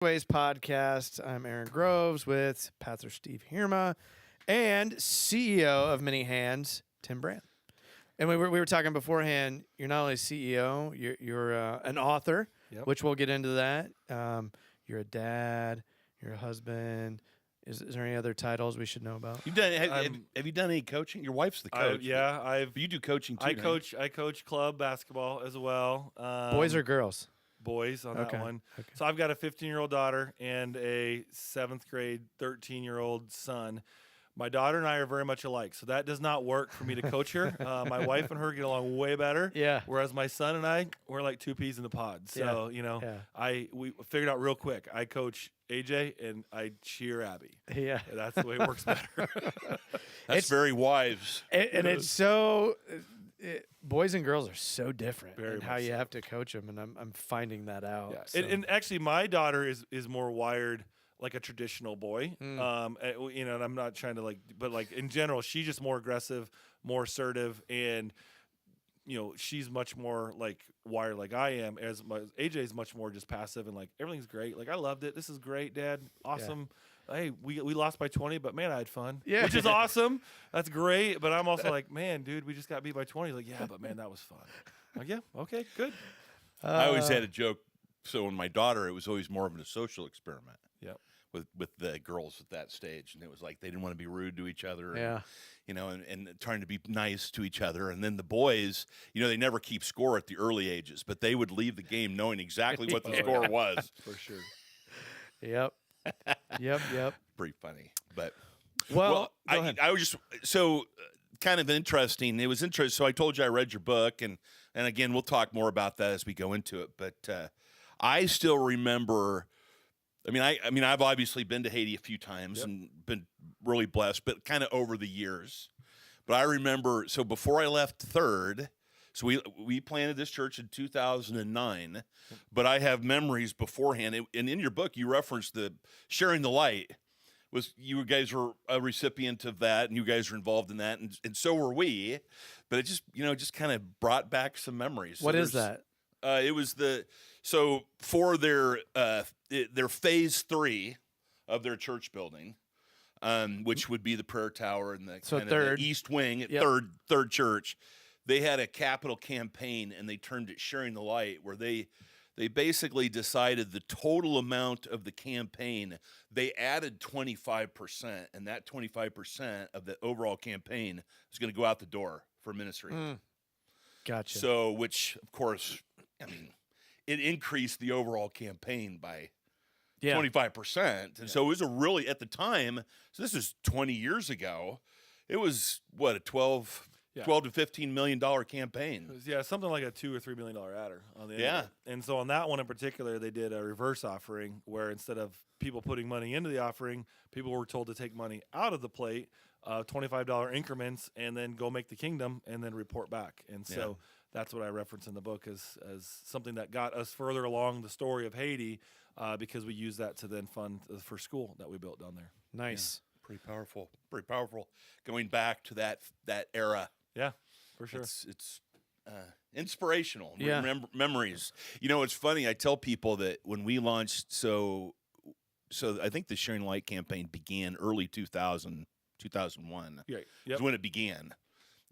Ways podcast. I'm Aaron Groves with Pastor Steve Hirma and CEO of Many Hands, Tim Brand. And we were talking beforehand. You're not only CEO, you're an author, Yep. which we'll get into that. You're a dad. You're a husband. Is there any other titles we should know about? You've done? Have you done any coaching? Your wife's the coach. I've. But you do coaching too. I don't coach. I coach club basketball as well. Boys or girls? Boys on Okay. that one. Okay. So I've got a 15-year-old daughter and a 7th grade 13-year-old son. My daughter and I are very much alike, so that does not work for me to coach her. My wife and her get along way better. Yeah. Whereas my son and I, we're like two peas in the pod. So we figured out real quick. I coach AJ and I cheer Abby. Yeah. That's the way it works better. That's very wise. And it's so boys and girls are so different Very in how much you so. have to coach them, and I'm finding that out. Yeah. So. And actually, my daughter is more wired like a traditional boy. Mm. And I'm not trying to but in general, she's just more aggressive, more assertive, and she's much more wired like I am. As AJ is much more just passive and everything's great. I loved it. This is great, Dad. Awesome. Hey, we lost by 20, but man, I had fun. Yeah. Which is awesome. That's great. But I'm also like, man, dude, we just got beat by 20. Yeah, but man, that was fun. Yeah, okay, good. I always had a joke. So when my daughter, it was always more of a social experiment. Yep. With the girls at that stage, and it was like they didn't want to be rude to each other. Yeah. And trying to be nice to each other. And then the boys, they never keep score at the early ages, but they would leave the game knowing exactly what the score was. For sure. Yep. Yep. Pretty funny, but Well, go ahead. I was just kind of interesting. It was interesting. So I told you I read your book, and again we'll talk more about that as we go into it. But I still remember. I mean, I've obviously been to Haiti a few times and been really blessed, but kind of over the years. But I remember. So before I left Third. So we planted this church in 2009, but I have memories beforehand. And in your book, you referenced the sharing the light. You guys were a recipient of that, and you guys were involved in that, and so were we. But it just kind of brought back some memories. What is that? It was for their phase 3 of their church building, which would be the prayer tower and the third. the east wing at Yep. third church. They had a capital campaign, and they turned it Sharing the Light, where they basically decided the total amount of the campaign. They added 25%, and that 25% of the overall campaign is going to go out the door for ministry. Gotcha. So, which, of course, it increased the overall campaign by 25%. And so it was at the time, so this is 20 years ago, it was, a 12 to $15 million campaign. It was, something like a $2 or $3 million adder on the end of it. And so on that one in particular, they did a reverse offering where instead of people putting money into the offering, people were told to take money out of the plate, $25 increments, and then go make the kingdom and then report back. And so that's what I reference in the book as something that got us further along the story of Haiti because we used that to then fund the first school that we built down there. Nice. Pretty powerful. Pretty powerful. Going back to that era. Yeah, for sure. It's inspirational. Yeah. Memories. It's funny. I tell people that when we launched, so I think the Sharing Light campaign began early 2001. Yeah. Is when it began.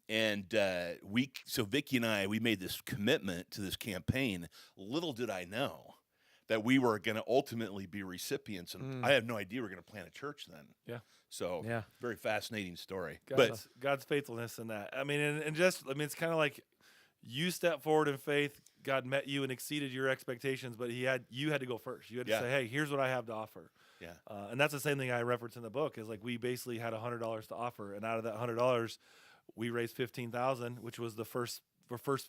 And Vicki and I, we made this commitment to this campaign. Little did I know that we were going to ultimately be recipients. And I had no idea we were going to plant a church then. Yeah. So very fascinating story. God's faithfulness in that. It's kind of like you step forward in faith. God met you and exceeded your expectations, but you had to go first. You had to say, hey, here's what I have to offer. Yeah. And that's the same thing I reference in the book is we basically had $100 to offer. And out of that $100, we raised $15,000, which was the first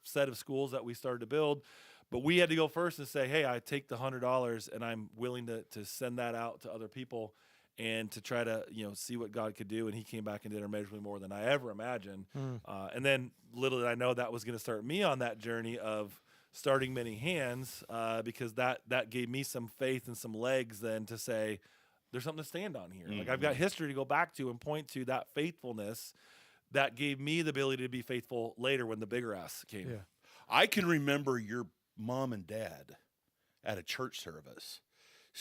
set of schools that we started to build. But we had to go first and say, hey, I take the $100 and I'm willing to send that out to other people and to try to see what God could do. And he came back and did immeasurably more than I ever imagined. And then little did I know that was going to start me on that journey of starting Many Hands because that gave me some faith and some legs then to say, there's something to stand on here. Mm-hmm. I've got history to go back to and point to that faithfulness that gave me the ability to be faithful later when the bigger ass came. Yeah. I can remember your mom and dad at a church service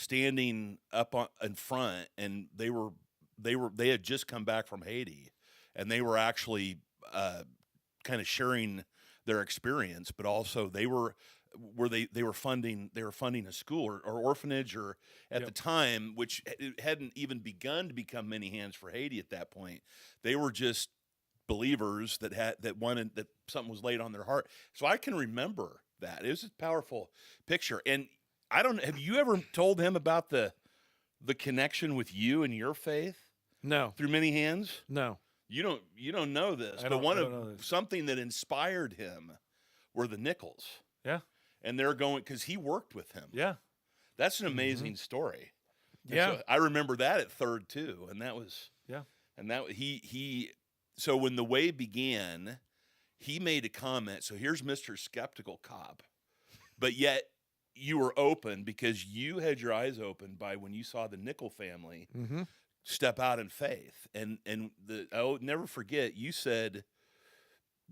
standing up in front, and they had just come back from Haiti, and they were actually kind of sharing their experience, but also they were funding a school or orphanage, or at the time, which it hadn't even begun to become Many Hands for Haiti at that point. They were just believers that wanted that something was laid on their heart. So I can remember that. It was a powerful picture. And I don't have you ever told him about the connection with you and your faith No, through Many Hands? no. You don't know this, I but one don't of know this. something that inspired him were the Nichols. Yeah. And they're going because he worked with him. Yeah. That's an amazing story. And Yeah. so I remember that at Third too, and that was Yeah. and that he. So when the way began, he made a comment. So here's Mr. Skeptical Cop, but yet you were open because you had your eyes open by when you saw the Nickel family Mm-hmm. step out in faith, and I'll never forget. You said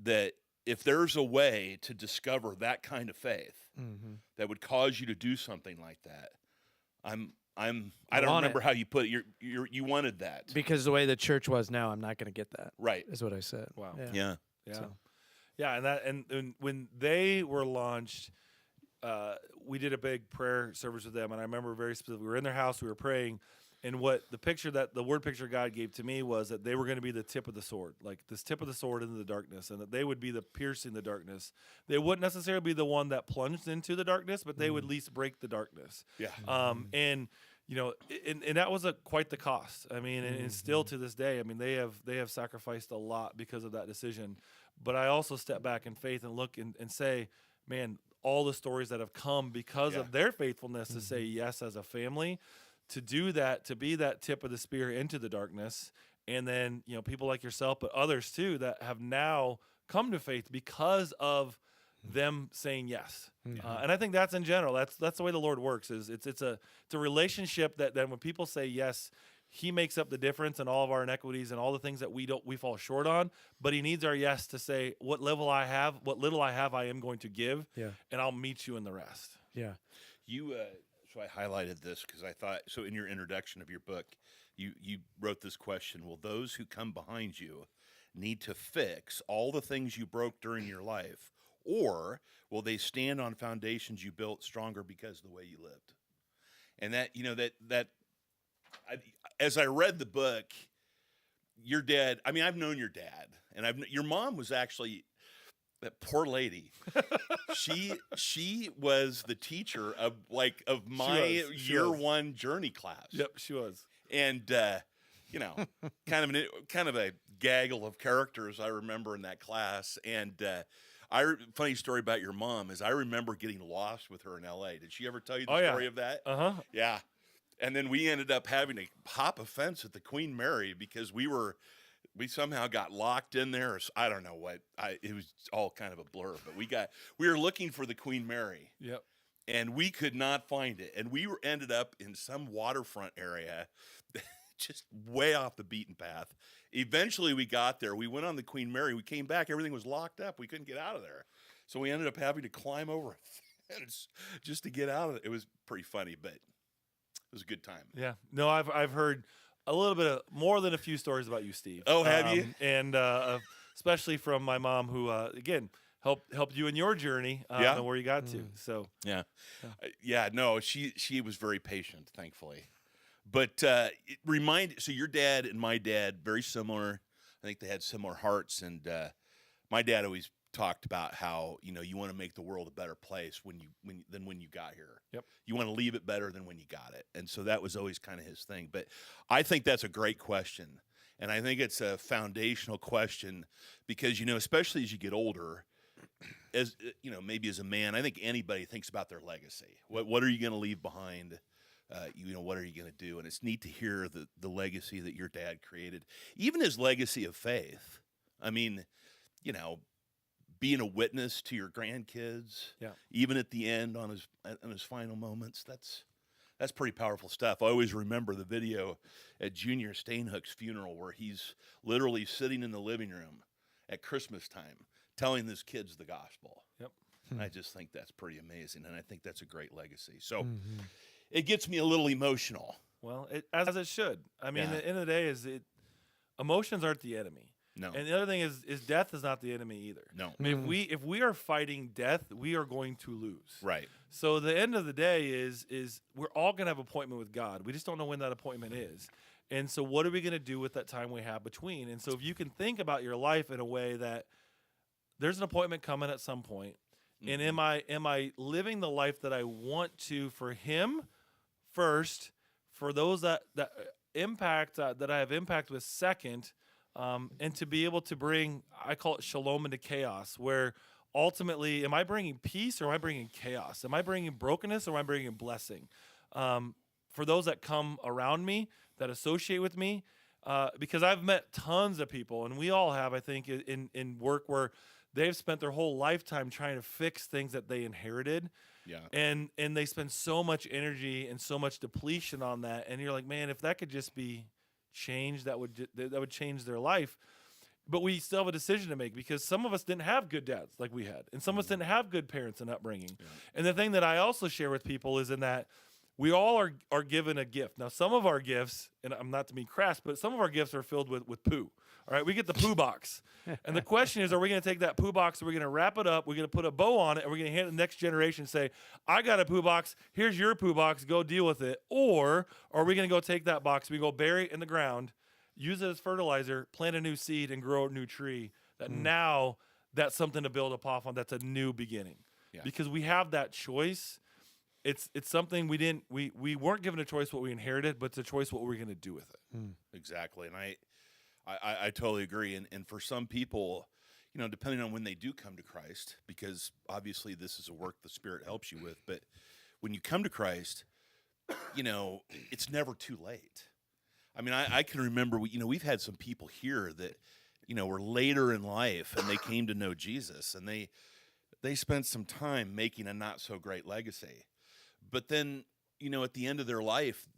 that if there's a way to discover that kind of faith Mm-hmm. that would cause you to do something like that, I don't want remember it. how you put it. You wanted that, Because the way the church was now, I'm not going to get that. right? Is what I said. Wow. Yeah. Yeah. Yeah. So- Yeah, and when they were launched, we did a big prayer service with them, and I remember very specifically. We were in their house, we were praying, and what the word picture God gave to me was that they were going to be the tip of the sword, like this tip of the sword into the darkness, and that they would be the piercing the darkness. They wouldn't necessarily be the one that plunged into the darkness, but they would at least break the darkness. Yeah. And and that was quite the cost. I mean, and still to this day, I mean, they have sacrificed a lot because of that decision. But I also step back in faith and look and say, man, all the stories that have come because Yeah. of their faithfulness to say yes as a family, to do that, to be that tip of the spear into the darkness, and then people like yourself, but others too that have now come to faith because of them saying yes. And I think that's in general. That's the way the Lord works. Is it's a relationship that when people say yes, He makes up the difference in all of our inequities and all the things that we fall short on. But He needs our yes to say, what little I have, I am going to give, Yeah. and I'll meet you in the rest. Yeah. You so I highlighted this because I thought so. In your introduction of your book, you wrote this question: will those who come behind you need to fix all the things you broke during your life, or will they stand on foundations you built stronger because of the way you lived? And that as I read the book, your dad, I mean, I've known your dad, and your mom was actually, that poor lady. she was the teacher of my She year was. one journey class. Yep, she was. And kind of a gaggle of characters I remember in that class. And funny story about your mom is I remember getting lost with her in L.A. Did she ever tell you the Oh, yeah. story of that? Yeah. And then we ended up having to hop a fence at the Queen Mary because we somehow got locked in there. I don't know what. It was all kind of a blur, but we were looking for the Queen Mary. Yep. And we could not find it. And we ended up in some waterfront area, just way off the beaten path. Eventually we got there. We went on the Queen Mary. We came back. Everything was locked up. We couldn't get out of there. So we ended up having to climb over a fence just to get out of it. It was pretty funny, but it was a good time. Yeah. No, I've heard a little bit of more than a few stories about you, Steve. Oh, have you? And especially from my mom, who again helped you in your journey Yeah. and where you got to. So Yeah. No, she was very patient, thankfully. But so your dad and my dad, very similar. I think they had similar hearts. And my dad always talked about how, you want to make the world a better place than when you got here. Yep. You want to leave it better than when you got it. And so that was always kind of his thing. But I think that's a great question. And I think it's a foundational question because, especially as you get older, as maybe as a man, I think anybody thinks about their legacy. What are you going to leave behind? What are you going to do? And it's neat to hear the legacy that your dad created, even his legacy of faith. I mean, being a witness to your grandkids, Yeah. even at the end on his final moments. That's pretty powerful stuff. I always remember the video at Junior Stainhook's funeral where he's literally sitting in the living room at Christmas time telling his kids the gospel. Yep. And I just think that's pretty amazing, and I think that's a great legacy. So it gets me a little emotional. Well, as it should. I mean, Yeah. at the end of the day, emotions aren't the enemy. No, And the other thing is death is not the enemy either. no, I mean, if we are fighting death, we are going to lose. right. So the end of the day is we're all going to have an appointment with God. We just don't know when that appointment is. And so what are we going to do with that time we have between? And so if you can think about your life in a way that there's an appointment coming at some point, and am I living the life that I want to for him first, for those that impact that I have impact with second, and to be able to bring, I call it shalom into chaos, where ultimately, am I bringing peace or am I bringing chaos? Am I bringing brokenness or am I bringing blessing? For those that come around me, that associate with me, because I've met tons of people, and we all have, I think, in work where they've spent their whole lifetime trying to fix things that they inherited. Yeah. And they spend so much energy and so much depletion on that, and you're like, man, if that could just be changed, that would change their life. But we still have a decision to make, because some of us didn't have good dads like we had, and some of us didn't have good parents and upbringing. Yeah. And the thing that I also share with people is in that we all are given a gift. Now, some of our gifts, and I'm not to be crass, but some of our gifts are filled with poo. All right, we get the poo box. And the question is, are we going to take that poo box, we're going to wrap it up, we're going to put a bow on it, and we're going to hand it to the next generation and say, I got a poo box, here's your poo box, go deal with it. Or are we going to go take that box, we go bury it in the ground, use it as fertilizer, plant a new seed, and grow a new tree, that now that's something to build up off on, that's a new beginning. Yeah. Because we have that choice. It's something we weren't given a choice what we inherited, but it's a choice what we're going to do with it. Exactly. And I totally agree. And for some people, you know, depending on when they do come to Christ, because obviously this is a work the Spirit helps you with, but when you come to Christ, you know, it's never too late. I mean, I can remember, we've had some people here that, you know, were later in life and they came to know Jesus, and they spent some time making a not so great legacy. But then, you know, at the end of their life,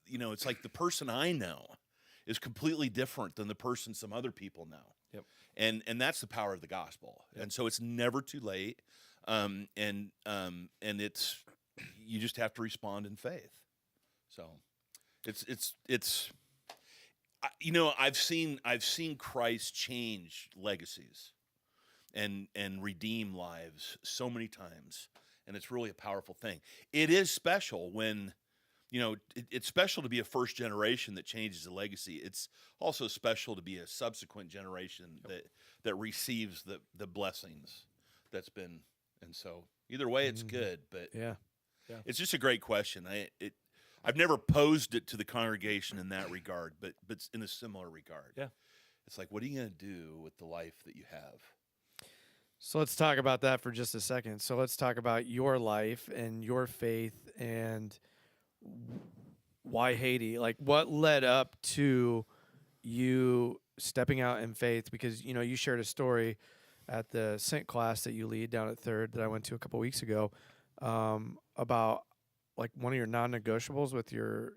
you know, it's like the person I know is completely different than the person some other people know. Yep. And that's the power of the gospel. Yep. And so it's never too late. And it's, you just have to respond in faith. So it's you know, I've seen Christ change legacies and redeem lives so many times. And it's really a powerful thing. It is special when, you know, it's special to be a first generation that changes the legacy. It's also special to be a subsequent generation that receives the blessings that's been. And so either way, it's good. But yeah, it's just a great question. I've never posed it to the congregation in that regard, but in a similar regard. Yeah, it's like, what are you going to do with the life that you have? So let's talk about that for just a second. So let's talk about your life and your faith and why Haiti. Like, what led up to you stepping out in faith? Because, you know, you shared a story at the Sync class that you lead down at Third that I went to a couple weeks ago about like one of your non-negotiables with your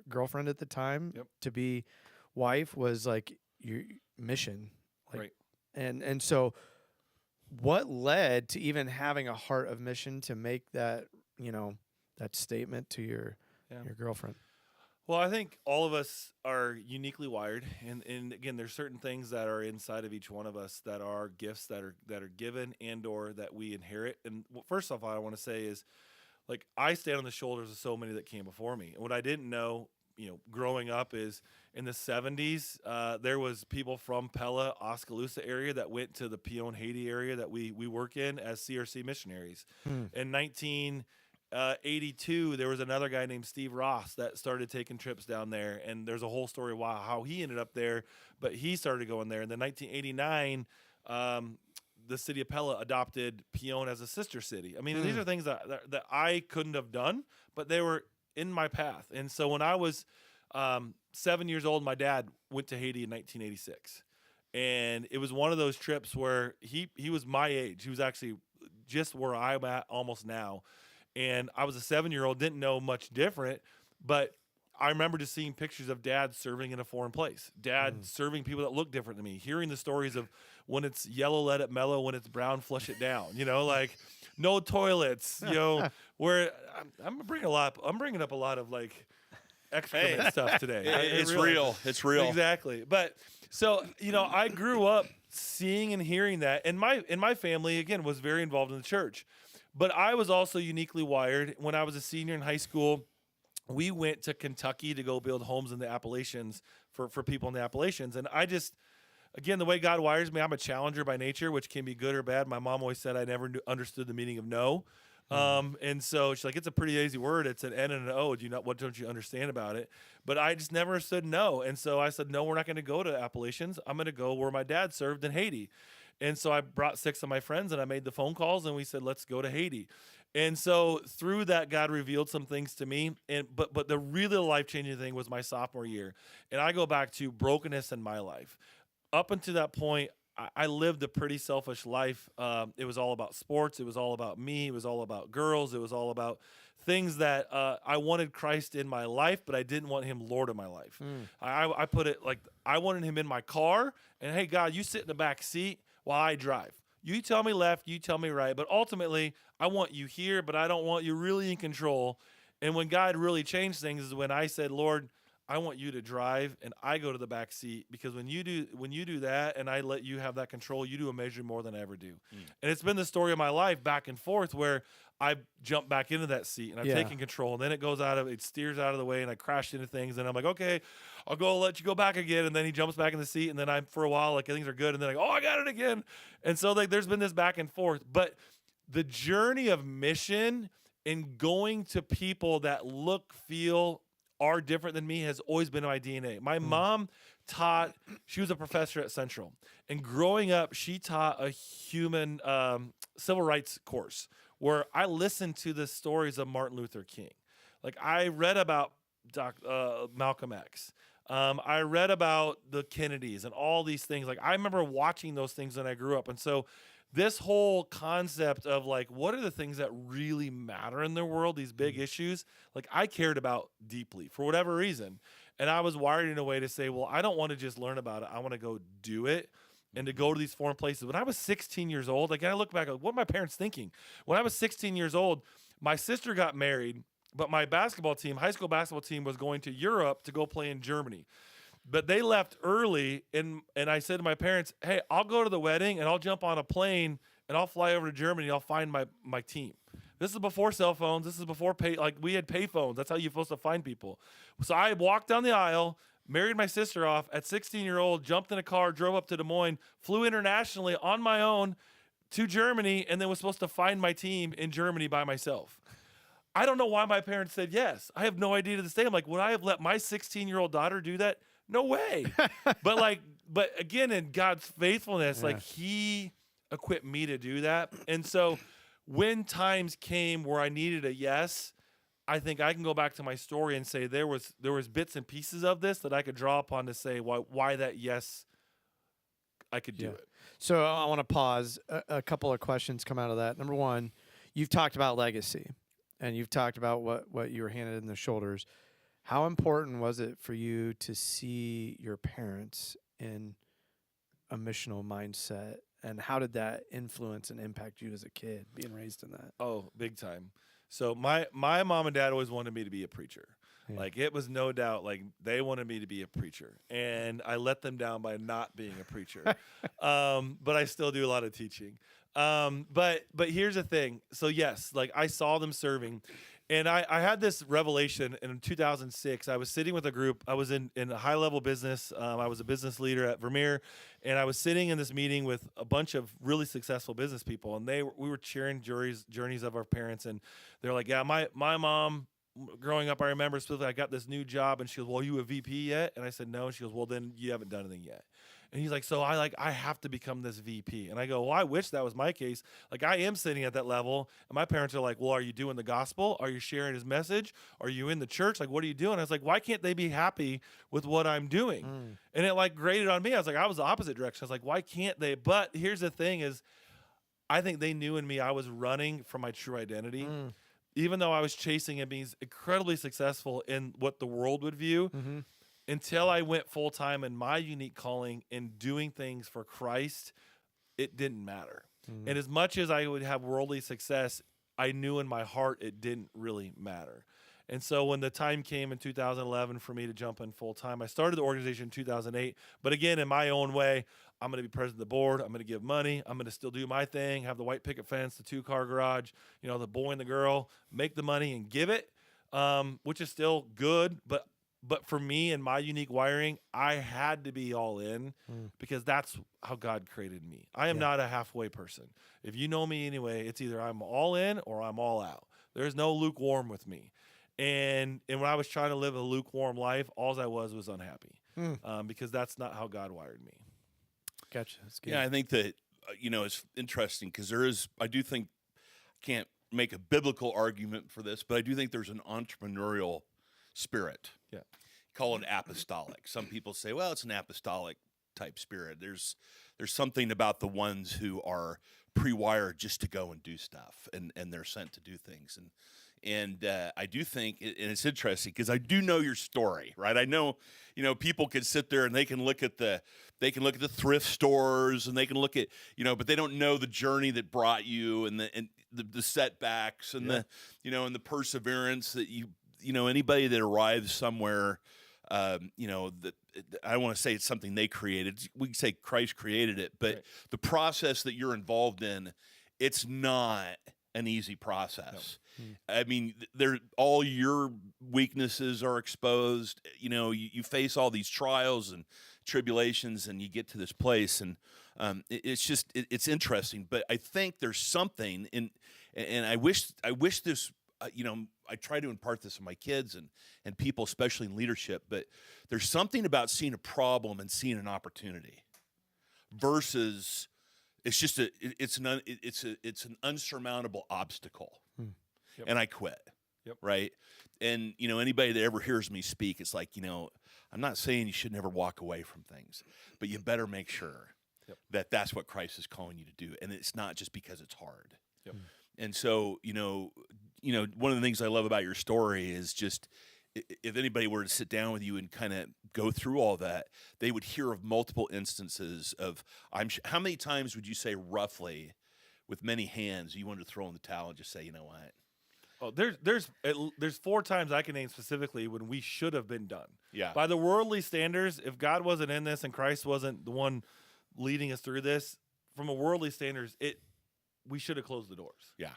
girlfriend at the time to be wife was like your mission. Like, right. And so what led to even having a heart of mission to make that, you know, that statement to your girlfriend? Well, I think all of us are uniquely wired, and again, there's certain things that are inside of each one of us that are gifts that are given and or that we inherit. And first off, I want to say is, like, I stand on the shoulders of so many that came before me. And what I didn't know, you know, growing up is in the 70s, there was people from Pella, Oskaloosa area that went to the Pion, Haiti area that we work in as CRC missionaries. In 1982, there was another guy named Steve Ross that started taking trips down there. And there's a whole story how he ended up there, but he started going there. And then 1989, the city of Pella adopted Pion as a sister city. I mean, these are things that I couldn't have done, but they were in my path. And so when I was 7 years old, my dad went to Haiti in 1986. And it was one of those trips where he was my age. He was actually just where I'm at almost now. And I was a 7-year-old, didn't know much different, but I remember just seeing pictures of dad serving in a foreign place, dad serving people that look different than me, hearing the stories of when it's yellow, let it mellow, when it's brown, flush it down, like no toilets, where I'm bringing up a lot of like excrement stuff today. It's real. It's real. Exactly. But so, I grew up seeing and hearing that, and my family again was very involved in the church. But I was also uniquely wired. When I was a senior in high school, we went to Kentucky to go build homes in the Appalachians for people in the Appalachians. And I just, again, the way God wires me, I'm a challenger by nature, which can be good or bad. My mom always said I never understood the meaning of no. And so she's like, it's a pretty easy word. It's an N and an O. What don't you understand about it? But I just never said no. And so I said, no, we're not going to go to Appalachians. I'm going to go where my dad served in Haiti. And so I brought 6 of my friends and I made the phone calls and we said, let's go to Haiti. And so through that, God revealed some things to me. But the really life-changing thing was my sophomore year. And I go back to brokenness in my life. Up until that point, I lived a pretty selfish life. It was all about sports. It was all about me. It was all about girls. It was all about things that I wanted Christ in my life, but I didn't want him Lord of my life. I put it like I wanted him in my car. And, hey, God, you sit in the back seat while I drive. You tell me left, you tell me right. But ultimately, I want you here, but I don't want you really in control. And when God really changed things is when I said, Lord, I want you to drive and I go to the back seat, because when you do that and I let you have that control, you do a measure more than I ever do. And it's been the story of my life back and forth where I jump back into that seat and I've taken control, and then it steers out of the way and I crashed into things and I'm like, okay, I'll go let you go back again. And then he jumps back in the seat and then for a while, like things are good. And then I got it again. And so there's been this back and forth, but the journey of mission and going to people that look, feel, are different than me has always been in my DNA. My mom she was a professor at Central, and growing up, she taught a human civil rights course where I listened to the stories of Martin Luther King. Like I read about Malcolm X. I read about the Kennedys and all these things. Like I remember watching those things when I grew up. And so this whole concept of like, what are the things that really matter in the world, these big issues, like I cared about deeply for whatever reason. And I was wired in a way to say, well, I don't want to just learn about it. I want to go do it and to go to these foreign places. When I was 16 years old, like I look back, like, what are my parents thinking? When I was 16 years old, my sister got married, but my high school basketball team was going to Europe to go play in Germany. But they left early, and I said to my parents, hey, I'll go to the wedding, and I'll jump on a plane, and I'll fly over to Germany, and I'll find my team. This is before cell phones. This is before we had pay phones. That's how you're supposed to find people. So I walked down the aisle, married my sister off at 16-year-old, jumped in a car, drove up to Des Moines, flew internationally on my own to Germany, and then was supposed to find my team in Germany by myself. I don't know why my parents said yes. I have no idea to this day. I'm like, would I have let my 16-year-old daughter do that? No way. but again, in God's faithfulness, like he equipped me to do that. And so when times came where I needed a yes, I think I can go back to my story and say there was bits and pieces of this that I could draw upon to say why that yes, I could do it. So I want to pause. A couple of questions come out of that. Number one, you've talked about legacy and you've talked about what you were handed in the shoulders. How important was it for you to see your parents in a missional mindset, and how did that influence and impact you as a kid being raised in that? Oh, big time. So my mom and dad always wanted me to be a preacher. Yeah. Like it was no doubt like they wanted me to be a preacher, and I let them down by not being a preacher. But I still do a lot of teaching. But here's the thing. So yes, like I saw them serving. And I had this revelation in 2006. I was sitting with a group. I was in a high-level business. I was a business leader at Vermeer, and I was sitting in this meeting with a bunch of really successful business people, and we were sharing journeys of our parents, and they're like, yeah, my mom, growing up, I remember specifically, I got this new job, and she goes, well, are you a VP yet? And I said, no. And she goes, well, then you haven't done anything yet. And he's like, so I have to become this VP. And I go, well, I wish that was my case. Like I am sitting at that level. And my parents are like, well, are you doing the gospel? Are you sharing his message? Are you in the church? Like, what are you doing? I was like, why can't they be happy with what I'm doing? And it like grated on me. I was the opposite direction. I was like, why can't they? But here's the thing is, I think they knew in me I was running from my true identity. even though I was chasing and being incredibly successful in what the world would view, Mm-hmm. until I went full time in my unique calling and doing things for Christ, it didn't matter. Mhm. And as much as I would have worldly success, I knew in my heart it didn't really matter. And so when the time came in 2011 for me to jump in full time, I started the organization in 2008. But again, in my own way, I'm going to be president of the board. I'm going to give money. I'm going to still do my thing, have the white picket fence, the 2-car garage, the boy and the girl, make the money and give it, which is still good. But for me and my unique wiring, I had to be all in because that's how God created me. I am not a halfway person. If you know me anyway, it's either I'm all in or I'm all out. There's no lukewarm with me. And when I was trying to live a lukewarm life, all I was unhappy because that's not how God wired me. Gotcha. That's good. Yeah, I think that it's interesting because I do think can't make a biblical argument for this, but I do think there's an entrepreneurial spirit. Yeah. Call it apostolic. Some people say, well, it's an apostolic type spirit. There's something about the ones who are pre-wired just to go and do stuff, and they're sent to do things. And I do think, and it's interesting because I do know your story, right? I know, people can sit there and they can look at the thrift stores and they can look at, but they don't know the journey that brought you and the setbacks and and the perseverance that anybody that arrives somewhere, that I don't want to say it's something they created. We can say Christ created it, but the process that you're involved in, it's not an easy process. No. I mean, all your weaknesses are exposed. You face all these trials and tribulations, and you get to this place, and it's interesting. But I think there's something and I wish this. I try to impart this to my kids and people, especially in leadership. But there's something about seeing a problem and seeing an opportunity versus it's just it's an unsurmountable obstacle, and I quit. Yep. Right. And anybody that ever hears me speak, it's like I'm not saying you should never walk away from things, but you better make sure that that's what Christ is calling you to do, and it's not just because it's hard. Yep. And so one of the things I love about your story is just if anybody were to sit down with you and kind of go through all that, they would hear of multiple instances of how many times would you say roughly, with many hands, you wanted to throw in the towel and just say, you know what? Oh, there's 4 times I can name specifically when we should have been done. Yeah. By the worldly standards, if God wasn't in this and Christ wasn't the one leading us through this, from a worldly standards, we should have closed the doors. Yeah.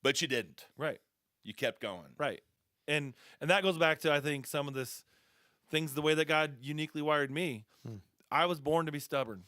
But you didn't. Right. You kept going. Right. And that goes back to, I think, some of this things, the way that God uniquely wired me. I was born to be stubborn.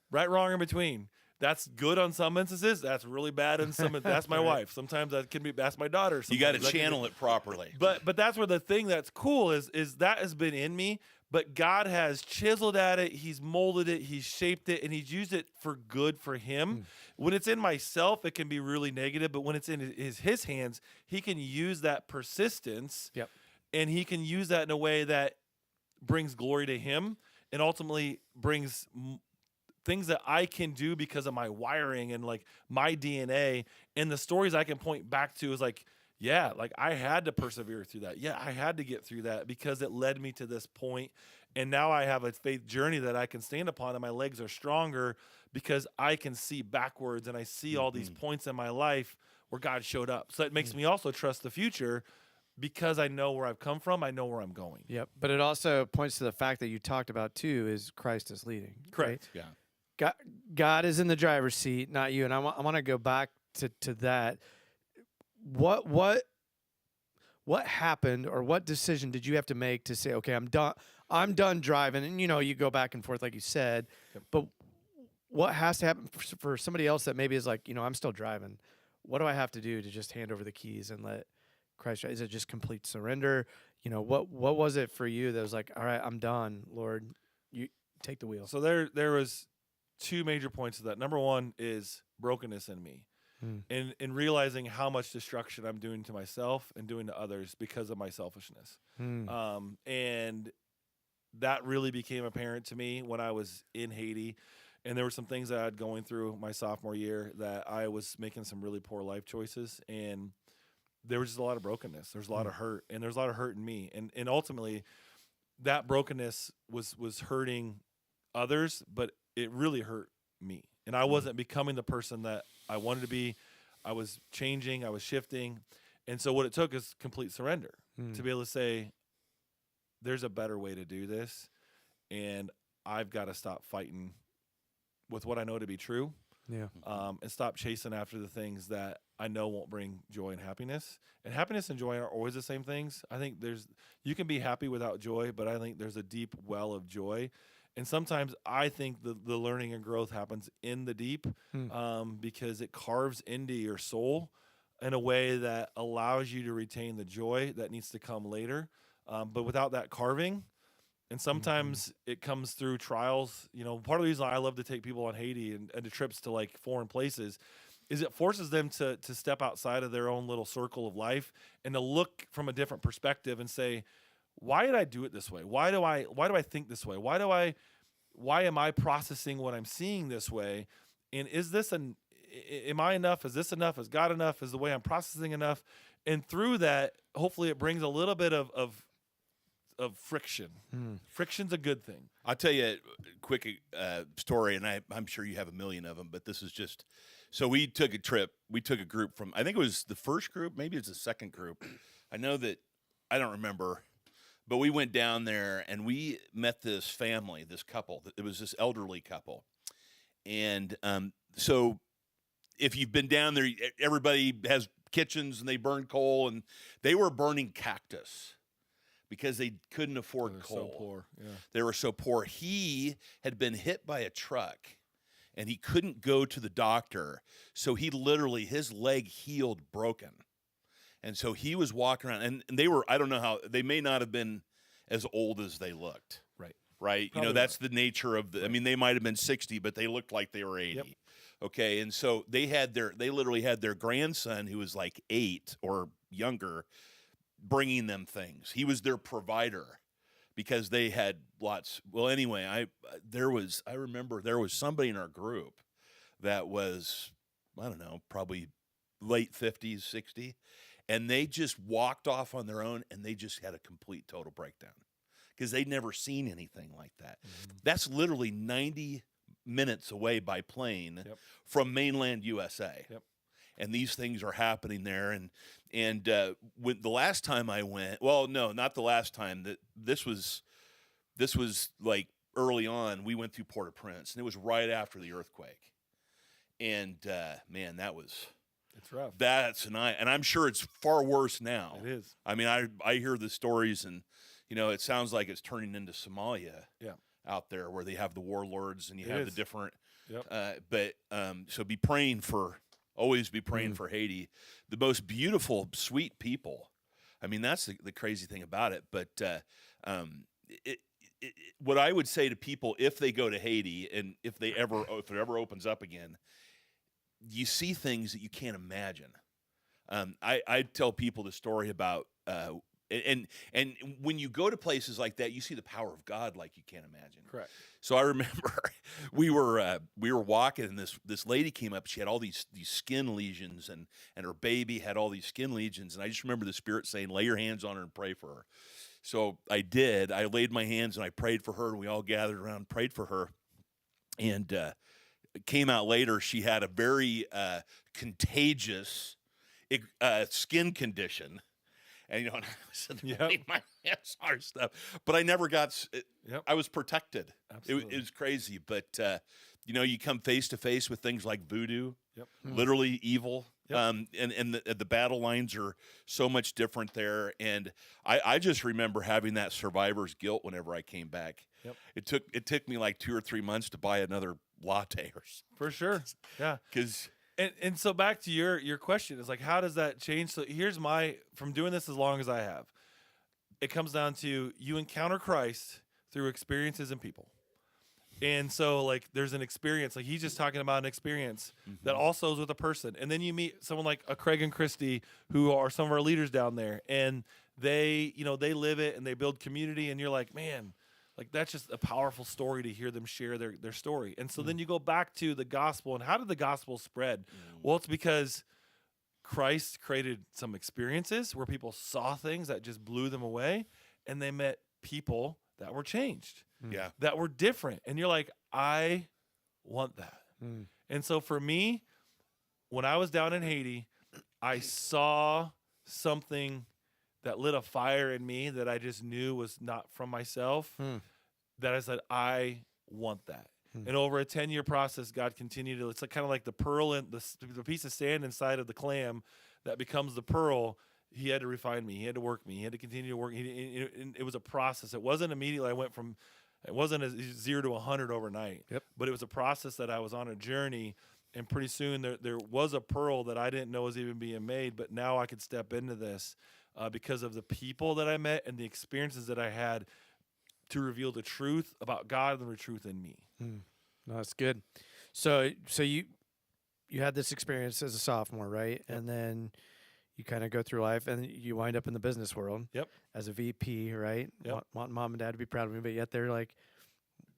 Right, wrong, in between. That's good on some instances. That's really bad in some. That's my wife. Sometimes that's my daughter. You got to channel it properly. But that's where the thing that's cool is that has been in me. But God has chiseled at it. He's molded it. He's shaped it, and He's used it for good for Him. When it's in myself, it can be really negative. But when it's in His hands, He can use that persistence. Yep. And He can use that in a way that brings glory to Him, and ultimately brings things that I can do because of my wiring and like my DNA. And the stories I can point back to is like, yeah, like I had to persevere through that. Yeah, I had to get through that because it led me to this point. And now I have a faith journey that I can stand upon, and my legs are stronger because I can see backwards and I see all these points in my life where God showed up. So it makes me also trust the future because I know where I've come from. I know where I'm going. Yep. But it also points to the fact that you talked about too is Christ is leading. Correct. Right? Yeah. God is in the driver's seat, not you. And I want to go back to that. What happened, or what decision did you have to make to say, okay, I'm done driving? And you go back and forth like you said, but what has to happen for somebody else that maybe is like, I'm still driving? What do I have to do to just hand over the keys and let Christ drive? Is it just complete surrender? What was it for you that was like, all right, I'm done, Lord, you take the wheel? So there was 2 major points of that. Number 1 is brokenness in me. And realizing how much destruction I'm doing to myself and doing to others because of my selfishness. And that really became apparent to me when I was in Haiti. And there were some things that I had going through my sophomore year that I was making some really poor life choices. And there was just a lot of brokenness. There's a lot of hurt, and there's a lot of hurt in me. And ultimately, that brokenness was hurting others, but it really hurt me. And I wasn't becoming the person that I wanted to be. I was changing. I was shifting. And so what it took is complete surrender to be able to say, there's a better way to do this, and I've got to stop fighting with what I know to be true. Yeah. And stop chasing after the things that I know won't bring joy and happiness. And happiness and joy are always the same things. I think you can be happy without joy, but I think there's a deep well of joy. And sometimes I think the learning and growth happens in the deep because it carves into your soul in a way that allows you to retain the joy that needs to come later. But without that carving, and sometimes it comes through trials. You know, part of the reason I love to take people on Haiti and to trips to like foreign places is it forces them to step outside of their own little circle of life and to look from a different perspective and say, why did I do it this way? Why do I think this way? Why am I processing what I'm seeing this way? And am I enough? Is this enough? Is God enough? Is the way I'm processing enough? And through that, hopefully it brings a little bit of friction. Friction's a good thing. I'll tell you a quick story, and I'm sure you have a million of them, but this is just so we took a trip. We took a group from, I think it was the first group, maybe it's the second group. I know that, I don't remember, but we went down there and we met this family, this couple. It was this elderly couple. And so if you've been down there, everybody has kitchens and they burn coal, and they were burning cactus because they couldn't afford coal. So poor. Yeah. They were so poor. He had been hit by a truck, and he couldn't go to the doctor. So his leg healed broken. And so he was walking around, and they were, I don't know how, they may not have been as old as they looked. Right. Right? Probably That's the nature of I mean, they might have been 60, but they looked like they were 80. Yep. Okay. And so they literally had their grandson, who was like 8 or younger, bringing them things. He was their provider because they had lots. Well, anyway, I remember there was somebody in our group that was, I don't know, probably late 50s, 60, and they just walked off on their own, and they just had a complete total breakdown because they'd never seen anything like that. That's literally 90 minutes away by plane from mainland USA. Yep. And these things are happening there. And when the last time I went, well, no, not the last time. This was like early on. We went through Port-au-Prince, and it was right after the earthquake. And man, it's rough. And I'm sure it's far worse now. It is. I mean, I hear the stories, and it sounds like it's turning into Somalia. Yeah. Out there where they have the warlords and you have the different. Yep. So always be praying for Haiti. The most beautiful, sweet people. I mean, that's the crazy thing about it. But what I would say to people, if they go to Haiti and if it ever opens up again, you see things that you can't imagine. I tell people the story about and when you go to places like that, you see the power of God like you can't imagine. Correct. So I remember we were walking, and this lady came up. She had all these skin lesions, and her baby had all these skin lesions. And I just remember the Spirit saying, "Lay your hands on her and pray for her." So I did. I laid my hands and I prayed for her, and we all gathered around and prayed for her. And it came out later she had a very contagious skin condition. And I was laying my hands on her stuff, but I never got. I was protected. Absolutely. It was crazy, but you come face to face with things like voodoo, Yep. literally evil. Yep. And the battle lines are so much different there. And I just remember having that survivor's guilt whenever I came back. Yep. It took me like 2 or 3 months to buy another latte or something. For sure. Yeah. Because. And so back to your question is like, how does that change? So here's from doing this as long as I have, it comes down to you encounter Christ through experiences and people. And so like there's an experience, like he's just talking about an experience that also is with a person. And then you meet someone like a Craig and Christy, who are some of our leaders down there, and they live it and they build community, and you're like, man, like that's just a powerful story to hear them share their story. And so then you go back to the gospel, and how did the gospel spread? Well, it's because Christ created some experiences where people saw things that just blew them away, and they met people that were changed, Yeah. that were different. And you're like, I want that. And so for me, when I was down in Haiti, I saw something that lit a fire in me that I just knew was not from myself, that I said, I want that. And over a 10-year process, God continued to, it's like, kind of like the pearl and the piece of sand inside of the clam that becomes the pearl. He had to refine me. He had to work me. He had to continue to work. It was a process. It wasn't immediately. It wasn't a 0 to 100 overnight. Yep. But it was a process that I was on a journey. And pretty soon there was a pearl that I didn't know was even being made. But now I could step into this because of the people that I met and the experiences that I had to reveal the truth about God and the truth in me. No, that's good. So you had this experience as a sophomore, right? Yep. And then you kind of go through life, and you wind up in the business world. Yep. As a VP, right? Yep. Want mom and dad to be proud of me, but yet they're like,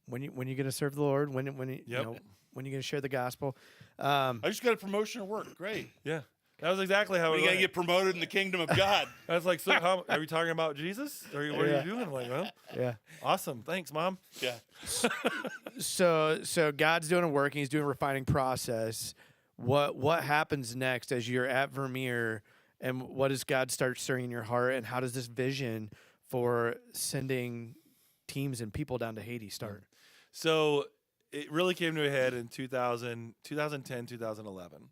when you going to serve the Lord? When you know, when you going to share the gospel? I just got a promotion at work. Great. Yeah. That was exactly how You it got to went. get promoted in the kingdom of God. I was like, so how, are you talking about Jesus? What are Yeah. you doing? I'm like, well, Yeah. awesome. Thanks, Mom. Yeah. So God's doing a work, and He's doing a refining process. What happens next as you're at Vermeer, and what does God start stirring in your heart, and how does this vision for sending teams and people down to Haiti start? So it really came to a head in 2010, 2011.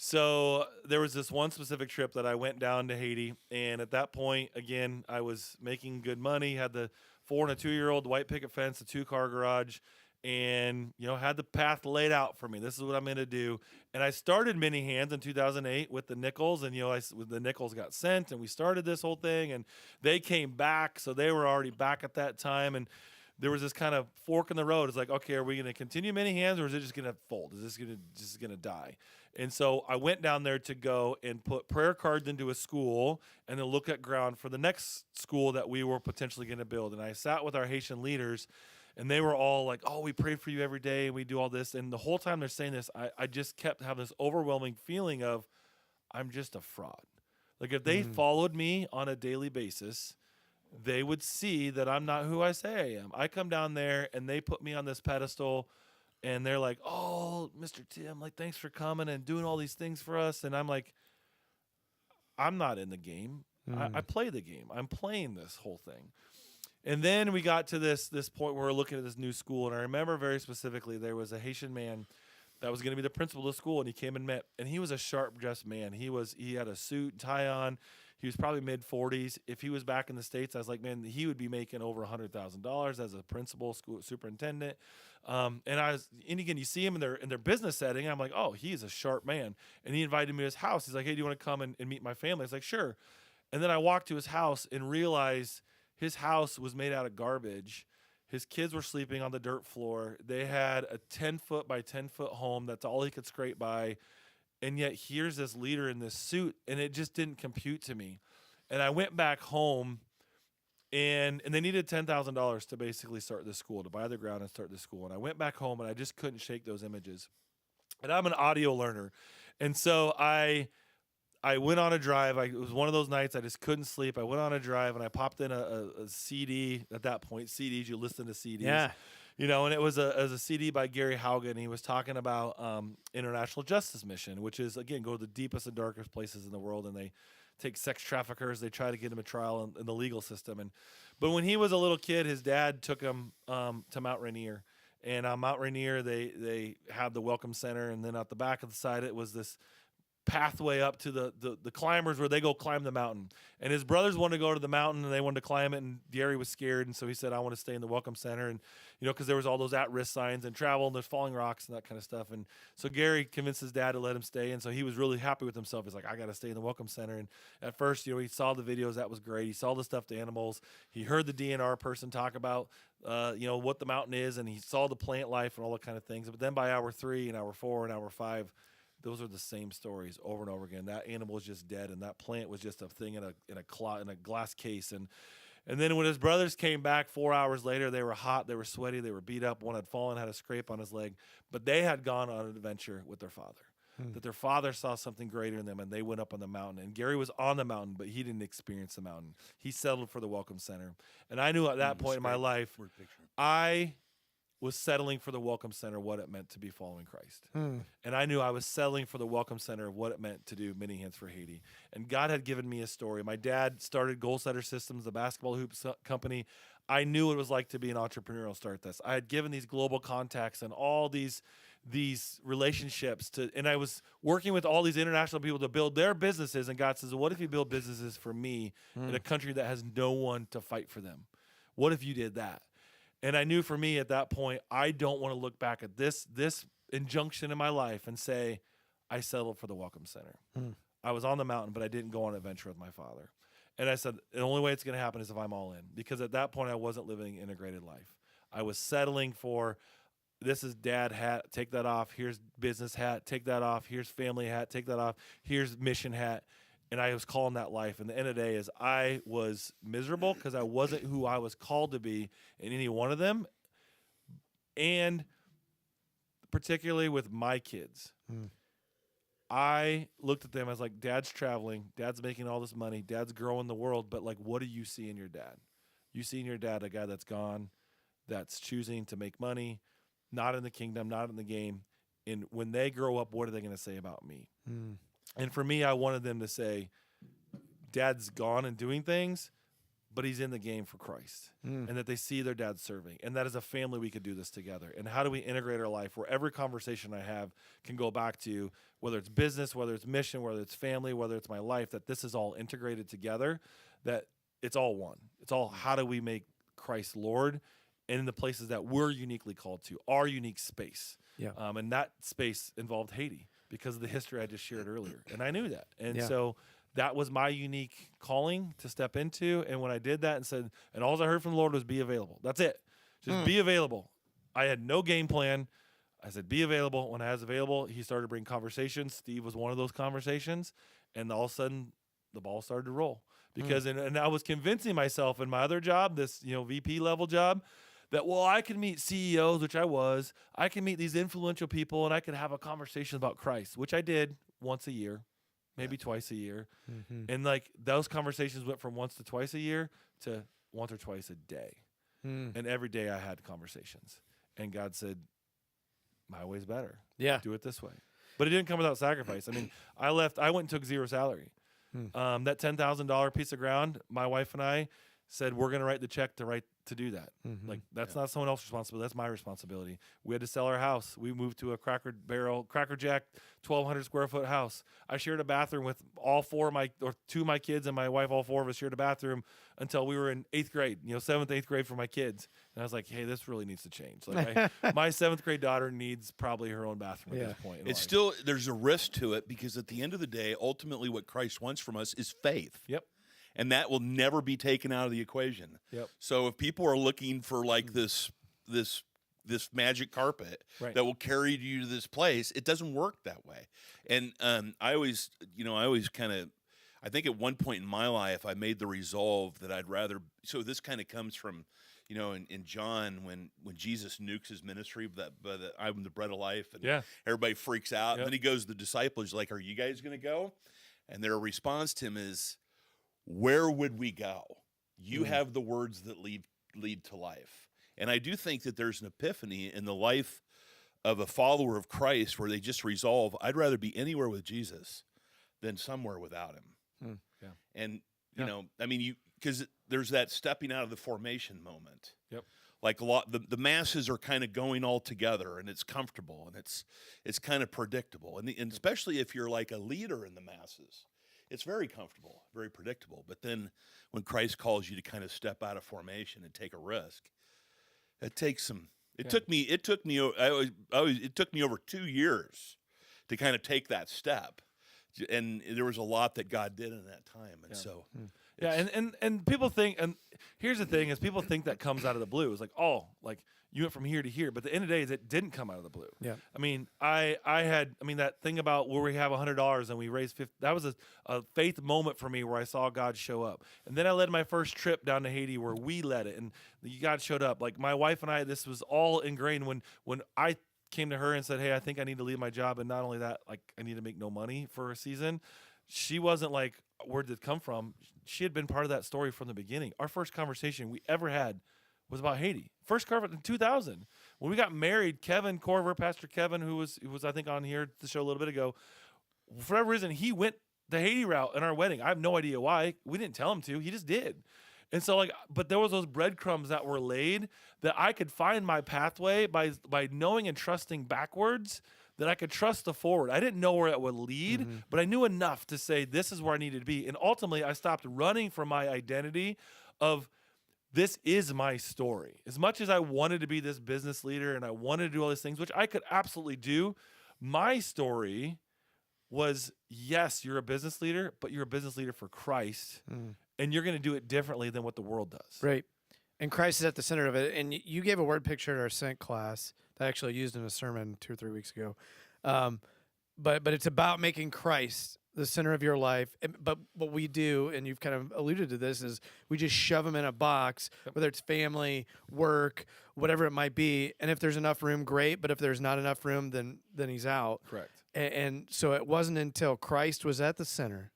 So there was this one specific trip that I went down to Haiti. And at that point, again, I was making good money, had the 4 and a 2-year-old white picket fence, a 2-car garage, and, had the path laid out for me. This is what I'm going to do. And I started Many Hands in 2008 with the Nichols, and, the Nichols got sent, and we started this whole thing, and they came back. So they were already back at that time. And there was this kind of fork in the road. It's like, okay, are we going to continue Many Hands, or is it just going to fold? Is this just going to die? And so I went down there to go and put prayer cards into a school and then look at ground for the next school that we were potentially going to build. And I sat with our Haitian leaders, and they were all like, oh, we pray for you every day, and we do all this. And the whole time they're saying this, I just kept having this overwhelming feeling of, I'm just a fraud. Like, if they followed me on a daily basis, they would see that I'm not who I say I am. I come down there, and they put me on this pedestal, and they're like, oh, Mr. Tim, like, thanks for coming and doing all these things for us. And I'm like, I'm not in the game. I play the game. I'm playing this whole thing. And then we got to this point where we're looking at this new school. And I remember very specifically, there was a Haitian man that was going to be the principal of the school. And he came and met, and he was a sharp-dressed man. He had a suit and tie on. He was probably mid-40s. If he was back in the States, I was like, man, he would be making over $100,000 as a principal, school superintendent. And again, you see him in their business setting. I'm like, oh, he's a sharp man. And he invited me to his house. He's like, hey, do you want to come and meet my family? I was like, sure. And then I walked to his house and realized his house was made out of garbage. His kids were sleeping on the dirt floor. They had a 10-foot by 10-foot home. That's all he could scrape by. And yet here's this leader in this suit, and it just didn't compute to me. And I went back home, and they needed $10,000 to basically start this school, to buy the ground and start this school. And I went back home, and I just couldn't shake those images. And I'm an audio learner. And so I went on a drive. It was one of those nights I just couldn't sleep. I went on a drive, and I popped in a CD. At that point, CDs, you listen to CDs. Yeah. And it was a CD by Gary Haugen. He was talking about International Justice Mission, which is, again, go to the deepest and darkest places in the world, and they take sex traffickers. They try to get them a trial in the legal system. But when he was a little kid, his dad took him to Mount Rainier. And on Mount Rainier, they had the Welcome Center, and then out the back of the side, it was this pathway up to the climbers where they go climb the mountain. And his brothers wanted to go to the mountain, and they wanted to climb it, and Gary was scared, and so he said, I want to stay in the Welcome Center. And because there was all those at-risk signs and travel, and there's falling rocks and that kind of stuff. And so Gary convinced his dad to let him stay, and so he was really happy with himself. He's like, I got to stay in the Welcome Center. And at first, he saw the videos. That was great. He saw the stuffed animals. He heard the DNR person talk about what the mountain is, and he saw the plant life and all that kind of things. But then by hour 3 and hour 4 and hour 5, those are the same stories over and over again. That animal was just dead, and that plant was just a thing in a glass case. And then when his brothers came back 4 hours later, they were hot, they were sweaty, they were beat up. One had fallen, had a scrape on his leg, but they had gone on an adventure with their father. that their father saw something greater in them, and they went up on the mountain. And Gary was on the mountain, but he didn't experience the mountain. He settled for the Welcome Center. And I knew at that point in my life, Word picture. I was settling for the Welcome Center what it meant to be following Christ. And I knew I was settling for the Welcome Center of what it meant to do Many Hands for Haiti. And God had given me a story. My dad started Goal Setter Systems, the basketball hoops company. I knew what it was like to be an entrepreneurial start this. I had given these global contacts and all these relationships to, and I was working with all these international people to build their businesses. And God says, what if you build businesses for me in a country that has no one to fight for them? What if you did that? And I knew for me at that point, I don't want to look back at this injunction in my life and say, I settled for the Welcome Center. I was on the mountain, but I didn't go on an adventure with my father. And I said, the only way it's going to happen is if I'm all in. Because at that point, I wasn't living an integrated life. I was settling for, this is dad hat, take that off. Here's business hat, take that off. Here's family hat, take that off. Here's mission hat. And I was calling that life. And the end of the day is I was miserable because I wasn't who I was called to be in any one of them. And particularly with my kids, I looked at them. I was like, Dad's traveling. Dad's making all this money. Dad's growing the world. But, like, what do you see in your dad? You see in your dad a guy that's gone, that's choosing to make money, not in the kingdom, not in the game. And when they grow up, what are they going to say about me? And for me, I wanted them to say, Dad's gone and doing things, but he's in the game for Christ. And that they see their dad serving. And that as a family, we could do this together. And how do we integrate our life where every conversation I have can go back to, whether it's business, whether it's mission, whether it's family, whether it's my life, that this is all integrated together, that it's all one. It's all how do we make Christ Lord and in the places that we're uniquely called to, our unique space. Yeah. And that space involved Haiti because of the history I just shared earlier. And I knew that. And so that was my unique calling to step into. And when I did that and said, and all I heard from the Lord was be available. That's it. Just be available. I had no game plan. I said, be available. When I was available, he started to bring conversations. Steve was one of those conversations. And all of a sudden, the ball started to roll. Because, and I was convincing myself in my other job, this, VP level job, that, well, I can meet CEOs, which I was. I can meet these influential people, and I could have a conversation about Christ, which I did once a year, maybe twice a year. And, like, those conversations went from once to twice a year to once or twice a day. And every day I had conversations. And God said, my way's better. Yeah. Do it this way. But it didn't come without sacrifice. I mean, I went and took zero salary. That $10,000 piece of ground, my wife and I said, we're going to write the check to do that. Like, that's not someone else's responsibility. That's my responsibility. We had to sell our house. We moved to a Cracker Jack, 1,200 square foot house. I shared a bathroom with two of my kids and my wife. All four of us shared a bathroom until we were in 8th grade, 7th, 8th grade for my kids. And I was like, hey, this really needs to change. Like, my 7th grade daughter needs probably her own bathroom at this point. It's still, there's a risk to it because at the end of the day, ultimately what Christ wants from us is faith. Yep. And that will never be taken out of the equation. Yep. So if people are looking for like this magic carpet that will carry you to this place, it doesn't work that way. And I always kind of, I think at one point in my life, I made the resolve that I'd rather. So this kind of comes from, in John when Jesus nukes his ministry, that I'm the bread of life, and everybody freaks out. And then he goes to the disciples, like, "Are you guys going to go?" And their response to him is, where would we go? You have the words that lead to life. And I do think that there's an epiphany in the life of a follower of Christ where they just resolve, I'd rather be anywhere with Jesus than somewhere without him. And, because there's that stepping out of the formation moment. Yep. Like the masses are kind of going all together and it's comfortable and it's kind of predictable. And especially if you're like a leader in the masses. It's very comfortable, very predictable. But then when Christ calls you to kind of step out of formation and take a risk, it takes some. It took me over 2 years to kind of take that step, and there was a lot that God did in that time. And so, and people think, and here's the thing: is people think that comes out of the blue. It's like, oh, like you went from here to here, but at the end of the day, is it didn't come out of the blue. Yeah. I mean, that thing about where we have $100 and we raised 50. That was a faith moment for me where I saw God show up. And then I led my first trip down to Haiti where we led it, and God showed up. Like my wife and I, this was all ingrained when I came to her and said, "Hey, I think I need to leave my job, and not only that, like I need to make no money for a season." She wasn't like, "Where did it come from?" She had been part of that story from the beginning. Our first conversation we ever had was about Haiti. First conversation in 2000 when we got married. Kevin Corver, Pastor Kevin, who was I think on here the show a little bit ago, for whatever reason he went the Haiti route in our wedding. I have no idea why. We didn't tell him to. He just did. And so like, but there was those breadcrumbs that were laid that I could find my pathway by knowing and trusting backwards, that I could trust the forward. I didn't know where it would lead, but I knew enough to say this is where I needed to be. And ultimately I stopped running from my identity of this is my story. As much as I wanted to be this business leader and I wanted to do all these things, which I could absolutely do, my story was, yes, you're a business leader, but you're a business leader for Christ, and you're going to do it differently than what the world does. Right. And Christ is at the center of it. And you gave a word picture at our Ascent class that I actually used in a sermon 2 or 3 weeks ago. But it's about making Christ the center of your life. But what we do, and you've kind of alluded to this, is we just shove him in a box, whether it's family, work, whatever it might be. And if there's enough room, great. But if there's not enough room, then he's out. Correct. And so it wasn't until Christ was at the center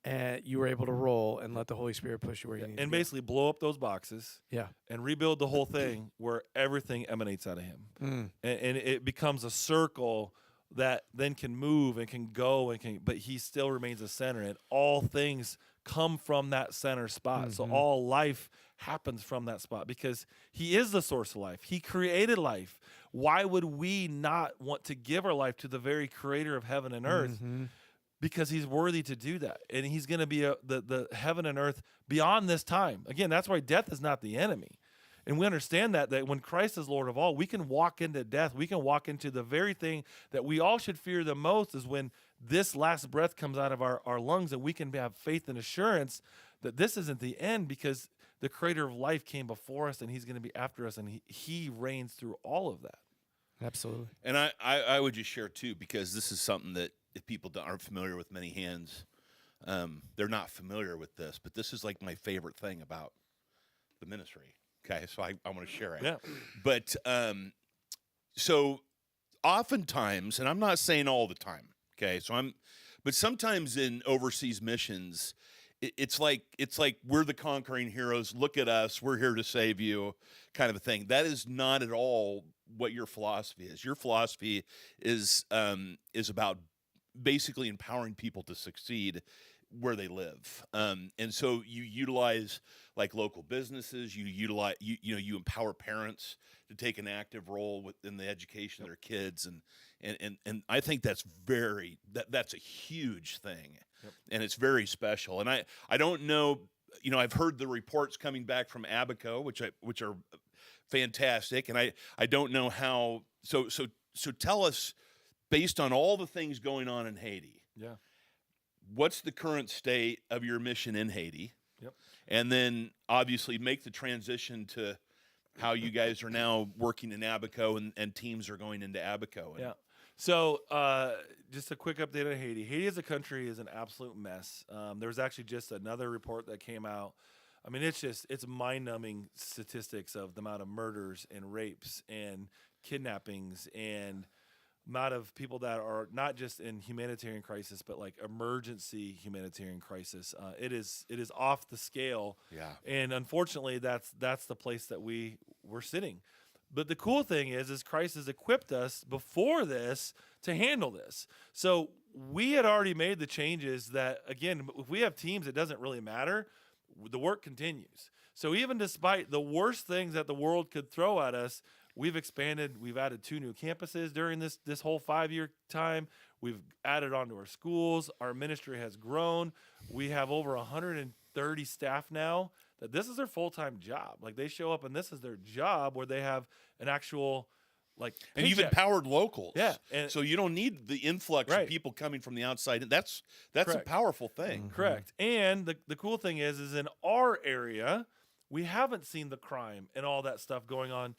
and you were able to roll and let the Holy Spirit push you where you need to And go. basically blow up those boxes Yeah. and rebuild the whole thing where everything emanates out of him. Mm. And it becomes a circle that then can move and can go but he still remains the center, and all things come from that center spot. So all life happens from that spot because he is the source of life. He created life. Why would we not want to give our life to the very creator of heaven and earth? Because he's worthy to do that. And he's going to be the heaven and earth beyond this time. Again, that's why death is not the enemy. And we understand that when Christ is Lord of all, we can walk into death. We can walk into the very thing that we all should fear the most, is when this last breath comes out of our lungs, and we can have faith and assurance that this isn't the end, because the creator of life came before us and he's going to be after us, and he reigns through all of that. Absolutely. And I would just share too, because this is something that if people aren't familiar with Many Hands, they're not familiar with this, but this is like my favorite thing about the ministry. Okay, so I want to share it. Yeah. But so oftentimes, and I'm not saying all the time, okay, but sometimes in overseas missions, it's like we're the conquering heroes. Look at us, we're here to save you, kind of a thing. That is not at all what your philosophy is. Your philosophy is about basically empowering people to succeed where they live, and so you utilize like local businesses. You utilize you empower parents to take an active role within the education of their kids, and I think that's that's a huge thing, and it's very special. And I don't know, I've heard the reports coming back from Abaco, which are fantastic, and I don't know how. So tell us, based on all the things going on in Haiti. Yeah. What's the current state of your mission in Haiti? Yep. And then obviously make the transition to how you guys are now working in Abaco, and teams are going into Abaco. Yeah. So just a quick update on Haiti. Haiti as a country is an absolute mess. There was actually just another report that came out. I mean, it's mind-numbing statistics of the amount of murders and rapes and kidnappings and amount of people that are not just in humanitarian crisis, but like emergency humanitarian crisis. It is off the scale. Yeah. And unfortunately, that's the place that we're sitting. But the cool thing is Christ has equipped us before this to handle this. So we had already made the changes that, again, if we have teams, it doesn't really matter. The work continues. So even despite the worst things that the world could throw at us, we've expanded. We've added 2 new campuses during this whole 5-year time. We've added on to our schools. Our ministry has grown. We have over 130 staff now that this is their full-time job. Like, they show up and this is their job, where they have an actual and you've paycheck. empowered locals. Yeah, and so you don't need the influx Right. of people coming from the outside. That's a Correct. powerful thing. Correct. And the cool thing is in our area, we haven't seen the crime and all that stuff going on.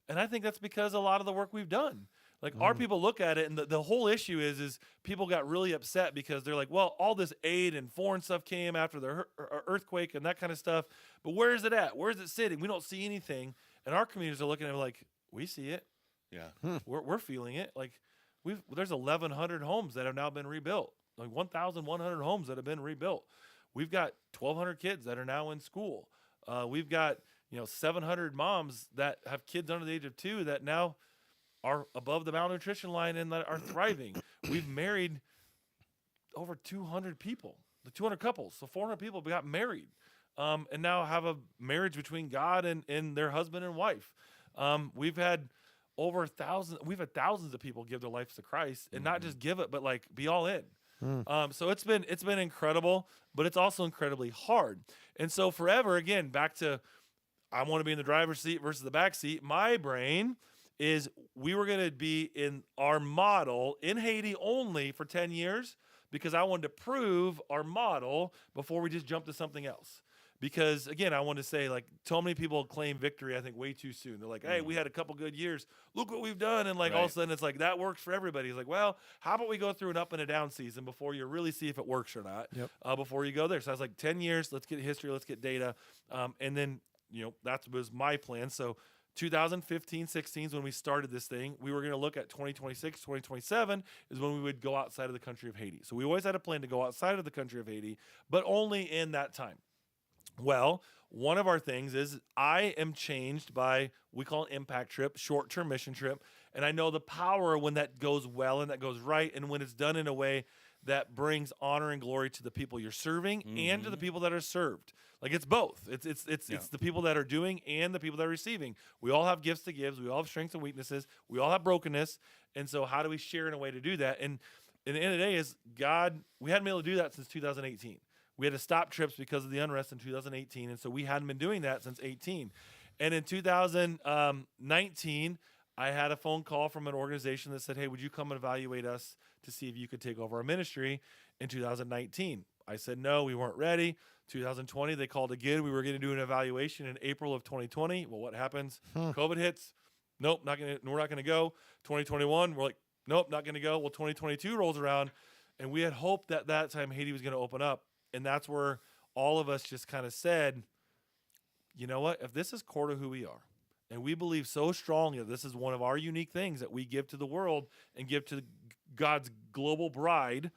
And I think that's because a lot of the work we've done. Like, our people look at it, and the whole issue is people got really upset because they're like, well, all this aid and foreign stuff came after the earthquake and that kind of stuff, but where is it at? Where is it sitting? We don't see anything. And our communities are looking at it like, we see it. Yeah. We're feeling it. Like there's 1,100 homes that have now been rebuilt. Like 1,100 homes that have been rebuilt. We've got 1,200 kids that are now in school. We've got 700 moms that have kids under the age of 2 that now are above the malnutrition line and that are thriving. We've married over 200 people, the 200 couples, so 400 people got married, and now have a marriage between God and their husband and wife. We've had over 1,000. We've had thousands of people give their lives to Christ, and not just give it, but like be all in. So it's been incredible, but it's also incredibly hard. And so forever, again, back to I want to be in the driver's seat versus the back seat. My brain is we were going to be in our model in Haiti only for 10 years because I wanted to prove our model before we just jump to something else. Because, again, I want to say, like, so many people claim victory, I think, way too soon. They're like, hey, we had a couple good years. Look what we've done. And, like, all of a sudden, it's like, that works for everybody. It's like, well, how about we go through an up and a down season before you really see if it works or not before you go there. So I was like, 10 years, let's get history, let's get data. And then, that was my plan. So 2015, 16 is when we started this thing. We were going to look at 2026, 2027 is when we would go outside of the country of Haiti. So we always had a plan to go outside of the country of Haiti, but only in that time. Well, one of our things is I am changed by, we call it impact trip, short-term mission trip. And I know the power when that goes well and that goes right. And when it's done in a way that brings honor and glory to the people you're serving and to the people that are served. Like it's both. It's the people that are doing and the people that are receiving. We all have gifts to give. We all have strengths and weaknesses. We all have brokenness. And so how do we share in a way to do that? And at the end of the day is God, we hadn't been able to do that since 2018. We had to stop trips because of the unrest in 2018. And so we hadn't been doing that since 18. And in 2019, I had a phone call from an organization that said, hey, would you come and evaluate us to see if you could take over our ministry in 2019? I said, no, we weren't ready. 2020, they called again. We were going to do an evaluation in April of 2020. Well, what happens? COVID hits. Nope, we're not going to go. 2021, we're like, nope, not going to go. Well, 2022 rolls around, and we had hoped that that time Haiti was going to open up. And that's where all of us just kind of said, you know what? If this is core to who we are, and we believe so strongly that this is one of our unique things that we give to the world and give to God's global bride,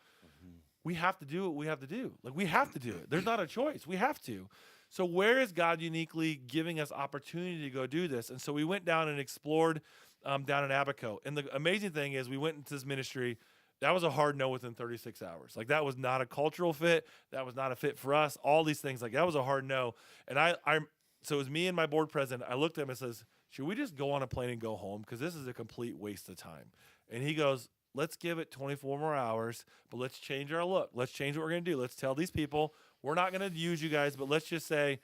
we have to do what we have to do. Like, we have to do it. There's not a choice. We have to. So where is God uniquely giving us opportunity to go do this? And so we went down and explored down in Abaco. And the amazing thing is we went into this ministry. That was a hard no within 36 hours. Like, that was not a cultural fit. That was not a fit for us. All these things, like, that was a hard no. And so it was me and my board president. I looked at him and says, should we just go on a plane and go home? Because this is a complete waste of time. And he goes, let's give it 24 more hours, but let's change our look. Let's change what we're going to do. Let's tell these people, we're not going to use you guys, but let's just say,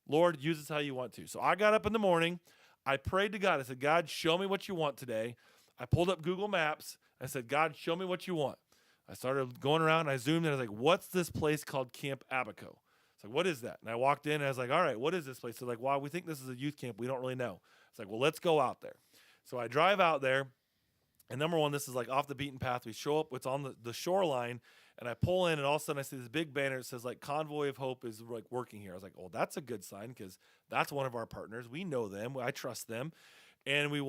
Lord, use us how you want to. So I got up in the morning. I prayed to God. I said, God, show me what you want today. I pulled up Google Maps. I said, God, show me what you want. I started going around. I zoomed in. I was like, what's this place called Camp Abaco? It's like, what is that? And I walked in and I was like, all right, what is this place? They're like, well, we think this is a youth camp. We don't really know. It's like, well, let's go out there. So I drive out there. And number one, this is like off the beaten path. We show up, it's on the shoreline, and I pull in, and all of a sudden I see this big banner that says like Convoy of Hope is like working here. I was like, well, that's a good sign because that's one of our partners. We know them. I trust them. And we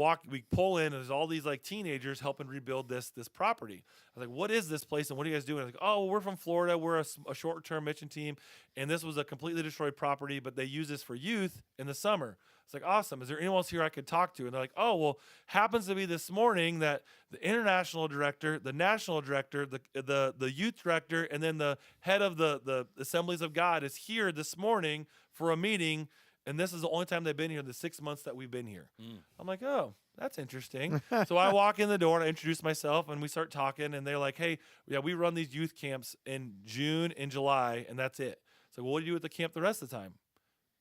pull in, and there's all these like teenagers helping rebuild this property. I was like, what is this place, and what are you guys doing? I was like, oh, well, we're from Florida. We're a short-term mission team, and this was a completely destroyed property, but they use this for youth in the summer. It's like, awesome. Is there anyone else here I could talk to? And they're like, oh, well, happens to be this morning that the international director, the national director, the youth director, and then the head of the Assemblies of God is here this morning for a meeting. And this is the only time they've been here in the 6 months that we've been here. I'm like, oh, that's interesting. So I walk in the door and I introduce myself and we start talking. And they're like, hey, yeah, we run these youth camps in June and July, and that's it. So what do you do at the camp the rest of the time?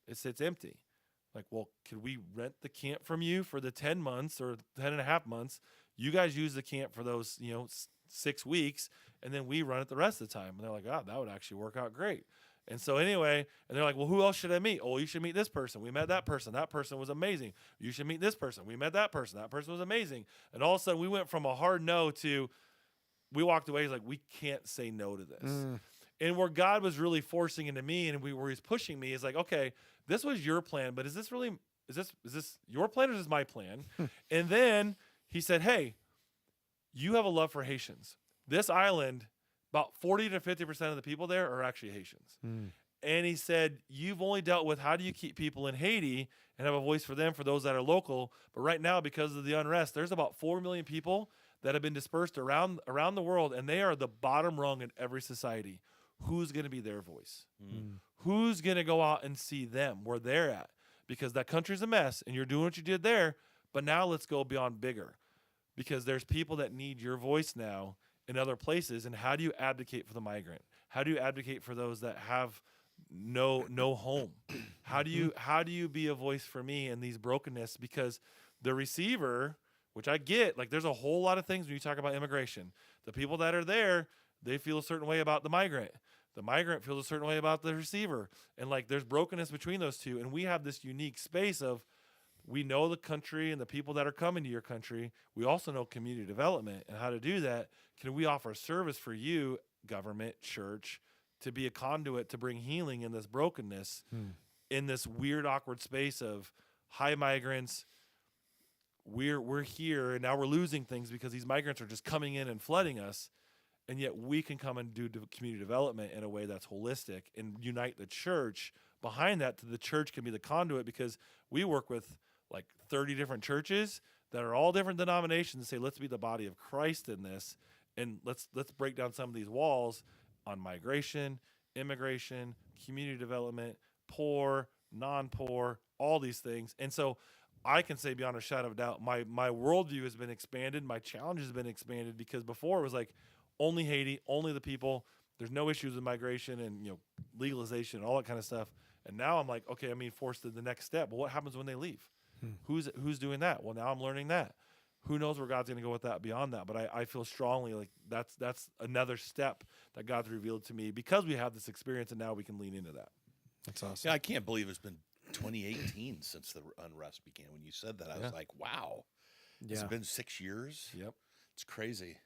It sits empty. Like, well, could we rent the camp from you for the 10 months or 10 and a half months? You guys use the camp for those, 6 weeks, and then we run it the rest of the time. And they're like, oh, that would actually work out great. And so anyway, and they're like, well, who else should I meet? Oh, you should meet this person. We met that person. That person was amazing. You should meet this person. We met that person. That person was amazing. And all of a sudden we went from a hard no to, we walked away. He's like, we can't say no to this. And where God was really forcing into me and where he's pushing me is like, okay, this was your plan, but is this your plan or is this my plan? And then he said, hey, you have a love for Haitians. This island, about 40 to 50% of the people there are actually Haitians. And he said, you've only dealt with how do you keep people in Haiti and have a voice for them, for those that are local. But right now, because of the unrest, there's about 4 million people that have been dispersed around the world, and they are the bottom rung in every society. Who's going to be their voice? Who's going to go out and see them where they're at? Because that country's a mess, and you're doing what you did there, but now let's go beyond bigger. Because there's people that need your voice now in other places, and how do you advocate for the migrant? How do you advocate for those that have no home? How do you be a voice for me in these brokenness? Because the receiver, which I get, like there's a whole lot of things when you talk about immigration. The people that are there, they feel a certain way about the migrant. The migrant feels a certain way about the receiver. And like there's brokenness between those two. And we have this unique space of, we know the country and the people that are coming to your country. We also know community development and how to do that. Can we offer a service for you, government, church, to be a conduit to bring healing in this brokenness, in this weird, awkward space of high migrants? We're here, and now we're losing things because these migrants are just coming in and flooding us. And yet we can come and do community development in a way that's holistic and unite the church behind that. The church can be the conduit, because we work with like 30 different churches that are all different denominations and say, let's be the body of Christ in this. And let's break down some of these walls on migration, immigration, community development, poor, non-poor, all these things. And so I can say beyond a shadow of a doubt, my worldview has been expanded. My challenge has been expanded, because before it was like only Haiti, only the people. There's no issues with migration and legalization and all that kind of stuff. And now I'm like, okay, I'm being forced to the next step. But what happens when they leave? Who's doing that? Well, now I'm learning that. Who knows where God's going to go with that beyond that? But I feel strongly like that's another step that God's revealed to me, because we have this experience, and now we can lean into that. That's awesome. Yeah, I can't believe it's been 2018 since the unrest began. When you said that, I was like, wow. Yeah. It's been 6 years. Yep. It's crazy.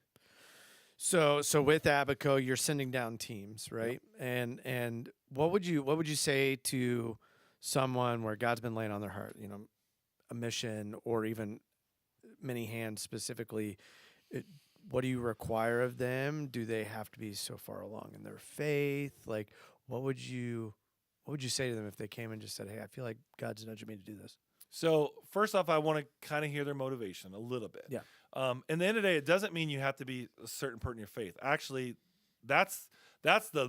So with Abaco, you're sending down teams, right? Yep. And what would you say to someone where God's been laying on their heart, a mission, or even Many Hands specifically? What do you require of them? Do they have to be so far along in their faith? Like, what would you say to them if they came and just said, "Hey, I feel like God's nudging me to do this"? So first off, I want to kind of hear their motivation a little bit. Yeah. In the end of the day, it doesn't mean you have to be a certain part in your faith. Actually, that's the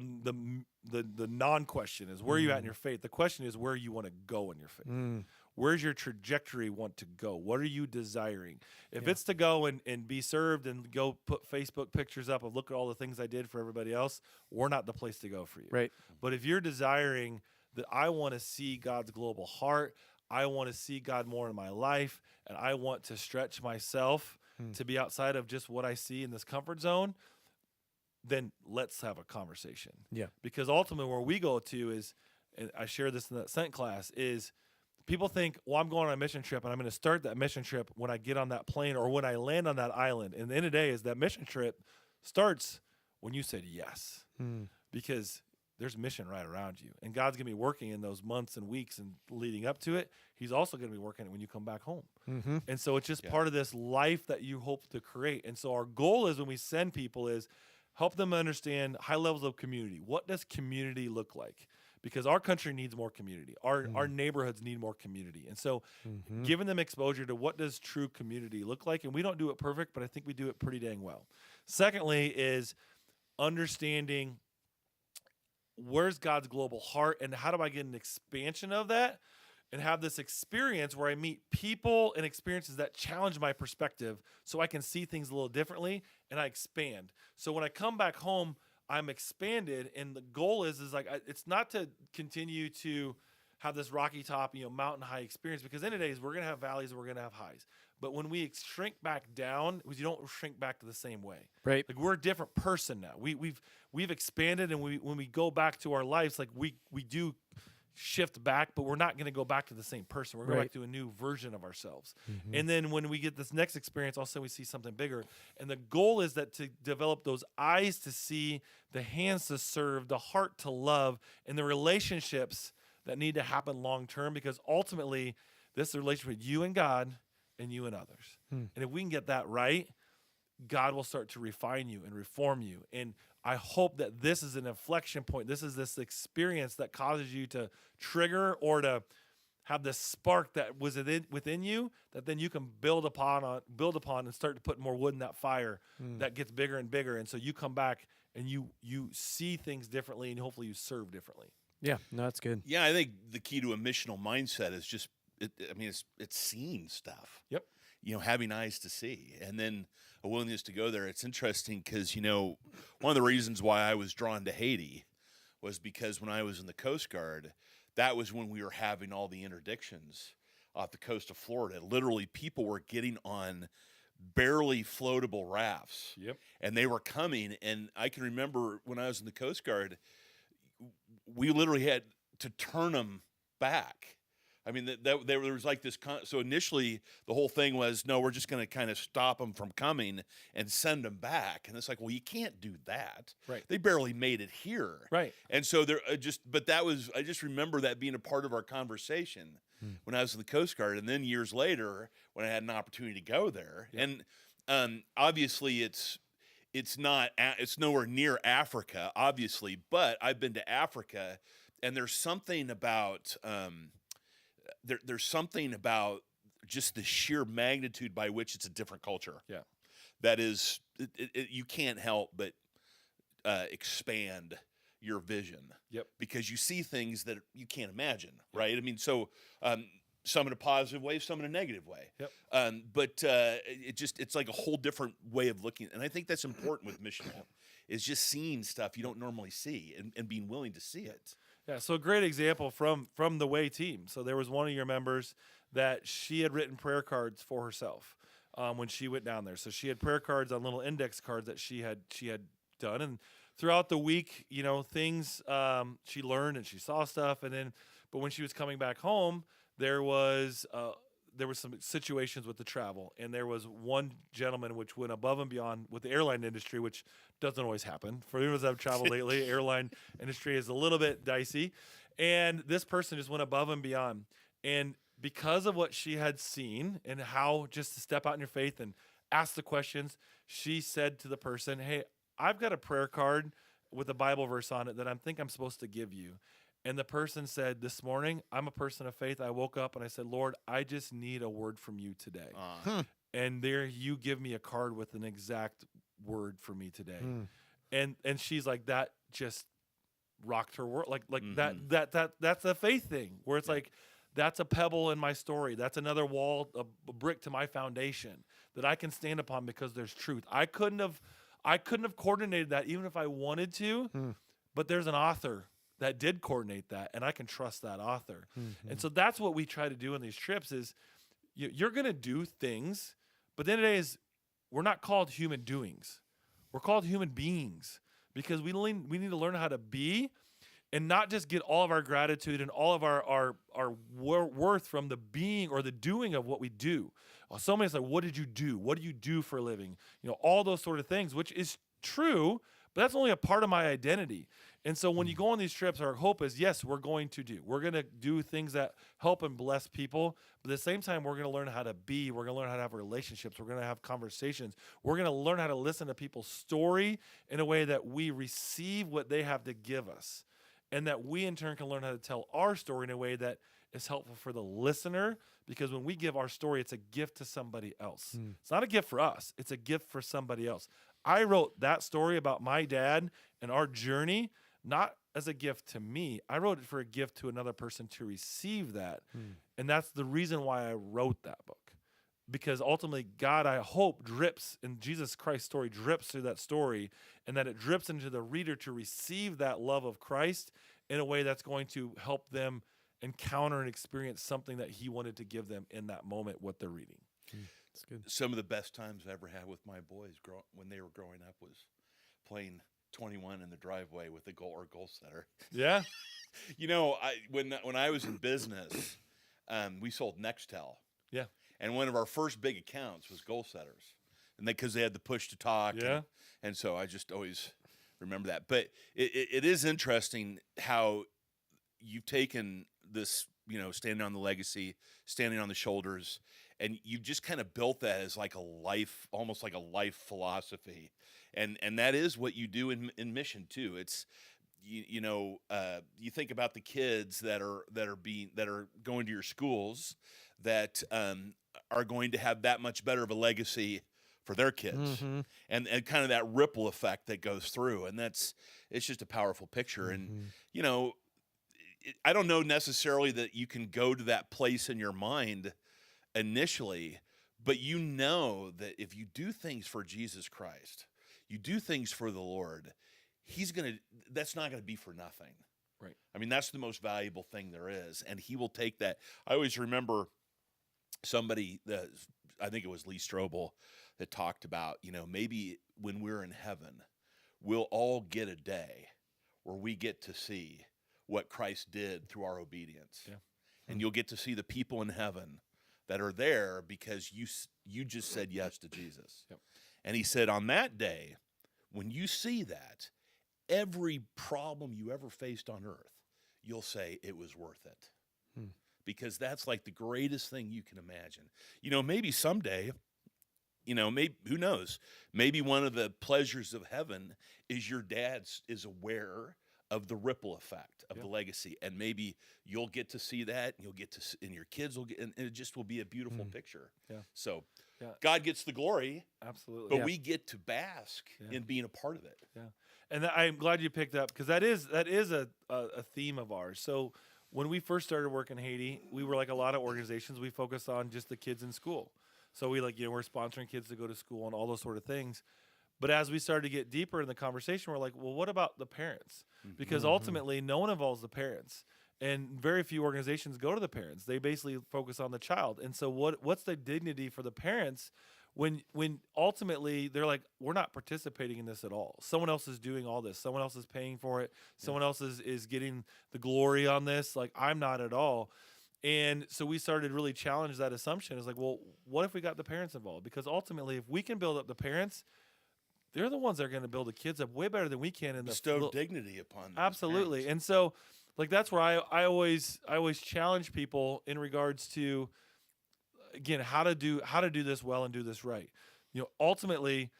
non-question is where are you at in your faith. The question is where you want to go in your faith. Where's your trajectory want to go? What are you desiring? If it's to go and be served and go put Facebook pictures up of look at all the things I did for everybody else, we're not the place to go for you. Right. But if you're desiring that I want to see God's global heart, I want to see God more in my life, and I want to stretch myself to be outside of just what I see in this comfort zone, then let's have a conversation. Yeah. Because ultimately where we go to is, and I share this in that Sent class, is people think, well, I'm going on a mission trip, and I'm going to start that mission trip when I get on that plane or when I land on that island. And at the end of the day is that mission trip starts when you said yes. Because there's mission right around you. And God's going to be working in those months and weeks and leading up to it. He's also going to be working it when you come back home. And so it's just part of this life that you hope to create. And so our goal is when we send people is help them understand high levels of community. What does community look like? Because our country needs more community. Our neighborhoods need more community. And so giving them exposure to what does true community look like. And we don't do it perfect, but I think we do it pretty dang well. Secondly is understanding where's God's global heart and how do I get an expansion of that and have this experience where I meet people and experiences that challenge my perspective so I can see things a little differently and I expand. So when I come back home, I'm expanded, and the goal is like it's not to continue to have this rocky top, mountain high experience, because in the days we're gonna have valleys and we're gonna have highs. But when we shrink back down, you don't shrink back to the same way. Right. Like we're a different person now. We've expanded, and when we go back to our lives, like we do shift back, but we're not going to go back to the same person. We're going back to a new version of ourselves. And then when we get this next experience, also we see something bigger. And the goal is that to develop those eyes to see, the hands to serve, the heart to love, and the relationships that need to happen long term, because ultimately this relationship with you and God and you in others. Hmm. And if we can get that right, God will start to refine you and reform you. And I hope that this is an inflection point. This is this experience that causes you to trigger or to have this spark that was within you that then you can build upon and start to put more wood in that fire that gets bigger and bigger. And so you come back and you see things differently, and hopefully you serve differently. Yeah, no, that's good. Yeah, I think the key to a missional mindset is just, it's seeing stuff. Yep. Having eyes to see, and then a willingness to go there. It's interesting because, one of the reasons why I was drawn to Haiti was because when I was in the Coast Guard, that was when we were having all the interdictions off the coast of Florida. Literally, people were getting on barely floatable rafts. Yep. And they were coming, and I can remember when I was in the Coast Guard, we literally had to turn them back. I mean, there was like this. So initially, the whole thing was, no, we're just going to kind of stop them from coming and send them back. And it's like, well, you can't do that. Right. They barely made it here. Right. And so I just remember that being a part of our conversation when I was in the Coast Guard. And then years later, when I had an opportunity to go there, and obviously it's nowhere near Africa, obviously, but I've been to Africa, and there's something about there's something about just the sheer magnitude by which it's a different culture. Yeah. That is, you can't help but expand your vision. Yep. Because you see things that you can't imagine, right? I mean, so some in a positive way, some in a negative way. Yep. But it's like a whole different way of looking. And I think that's important with missional, is just seeing stuff you don't normally see and being willing to see it. Yeah, so a great example from the Way team. So there was one of your members that she had written prayer cards for herself when she went down there. So she had prayer cards on little index cards that she had done, and throughout the week, things she learned and she saw stuff, but when she was coming back home, there was some situations with the travel, and there was one gentleman which went above and beyond with the airline industry, which doesn't always happen. For those that have traveled lately, airline industry is a little bit dicey, and this person just went above and beyond. And because of what she had seen and how just to step out in your faith and ask the questions, she said to the person, "Hey, I've got a prayer card with a Bible verse on it that I think I'm supposed to give you." And the person said, "This morning, I'm a person of faith. I woke up and I said, Lord, I just need a word from you today." And there you give me a card with an exact word for me today. And she's like, that just rocked her world. Like that's a faith thing where it's like, that's a pebble in my story. That's another wall, a brick to my foundation that I can stand upon because there's truth. I couldn't have coordinated that even if I wanted to, but there's an author that did coordinate that, and I can trust that author. And so that's what we try to do in these trips is you're going to do things, but then it is we're not called human doings. We're called human beings because we need to learn how to be and not just get all of our gratitude and all of our worth from the being or the doing of what we do. So many say, what did you do? What do you do for a living? All those sort of things, which is true, but that's only a part of my identity. And so when you go on these trips, our hope is, yes, we're going to do things that help and bless people. But at the same time, we're going to learn how to be. We're going to learn how to have relationships. We're going to have conversations. We're going to learn how to listen to people's story in a way that we receive what they have to give us. And that we, in turn, can learn how to tell our story in a way that is helpful for the listener. Because when we give our story, it's a gift to somebody else. It's not a gift for us. It's a gift for somebody else. I wrote that story about my dad and our journey not as a gift to me. I wrote it for a gift to another person to receive that. And that's the reason why I wrote that book. Because ultimately, God, I hope, drips, and Jesus Christ's story drips through that story, and that it drips into the reader to receive that love of Christ in a way that's going to help them encounter and experience something that he wanted to give them in that moment, what they're reading. That's good. Some of the best times I ever had with my boys when they were growing up was playing 21 in the driveway with a goal setter. Yeah. When I was in business, we sold Nextel. Yeah. And one of our first big accounts was goal setters, and because they had the push to talk. Yeah. And so I just always remember that. But it is interesting how you've taken this, standing on the legacy, standing on the shoulders, and you just kind of built that as like a life, almost like a life philosophy, and that is what you do in mission too. It's you think about the kids that are going to your schools that are going to have that much better of a legacy for their kids, and kind of that ripple effect that goes through, and it's just a powerful picture. And I don't know necessarily that you can go to that place in your mind initially, but you know that if you do things for Jesus Christ, you do things for the Lord, that's not gonna be for nothing. Right. I mean, that's the most valuable thing there is, and he will take that. I always remember somebody that, I think it was Lee Strobel, that talked about, maybe when we're in heaven, we'll all get a day where we get to see what Christ did through our obedience. Yeah. And you'll get to see the people in heaven that are there because you just said yes to Jesus. Yep. And he said, on that day, when you see that, every problem you ever faced on earth, you'll say it was worth it. Because that's like the greatest thing you can imagine. Maybe someday, maybe, who knows, maybe one of the pleasures of heaven is your dad is aware of the ripple effect of the legacy, and maybe you'll get to see that, and you'll get to, and your kids will get, and it just will be a beautiful picture. Yeah. So Yeah. God gets the glory, Absolutely. but we get to bask in being a part of it. Yeah, and I'm glad you picked up, because that is a theme of ours. So when we first started working in Haiti, we were like a lot of organizations. We focused on just the kids in school. So we we're sponsoring kids to go to school and all those sort of things. But as we started to get deeper in the conversation, we're like, well, what about the parents? Because ultimately, no one involves the parents, and very few organizations go to the parents. They basically focus on the child. And so what's the dignity for the parents when ultimately they're like, we're not participating in this at all. Someone else is doing all this. Someone else is paying for it. Someone else is getting the glory on this. Like, I'm not at all. And so we started to really challenge that assumption. It's like, well, what if we got the parents involved? Because ultimately, if we can build up the parents, they're the ones that are going to build the kids up way better than we can. In the Bestow dignity upon them. Absolutely. Parents. And so, like, that's where I always challenge people in regards to, again, how to do this well and do this right. Ultimately,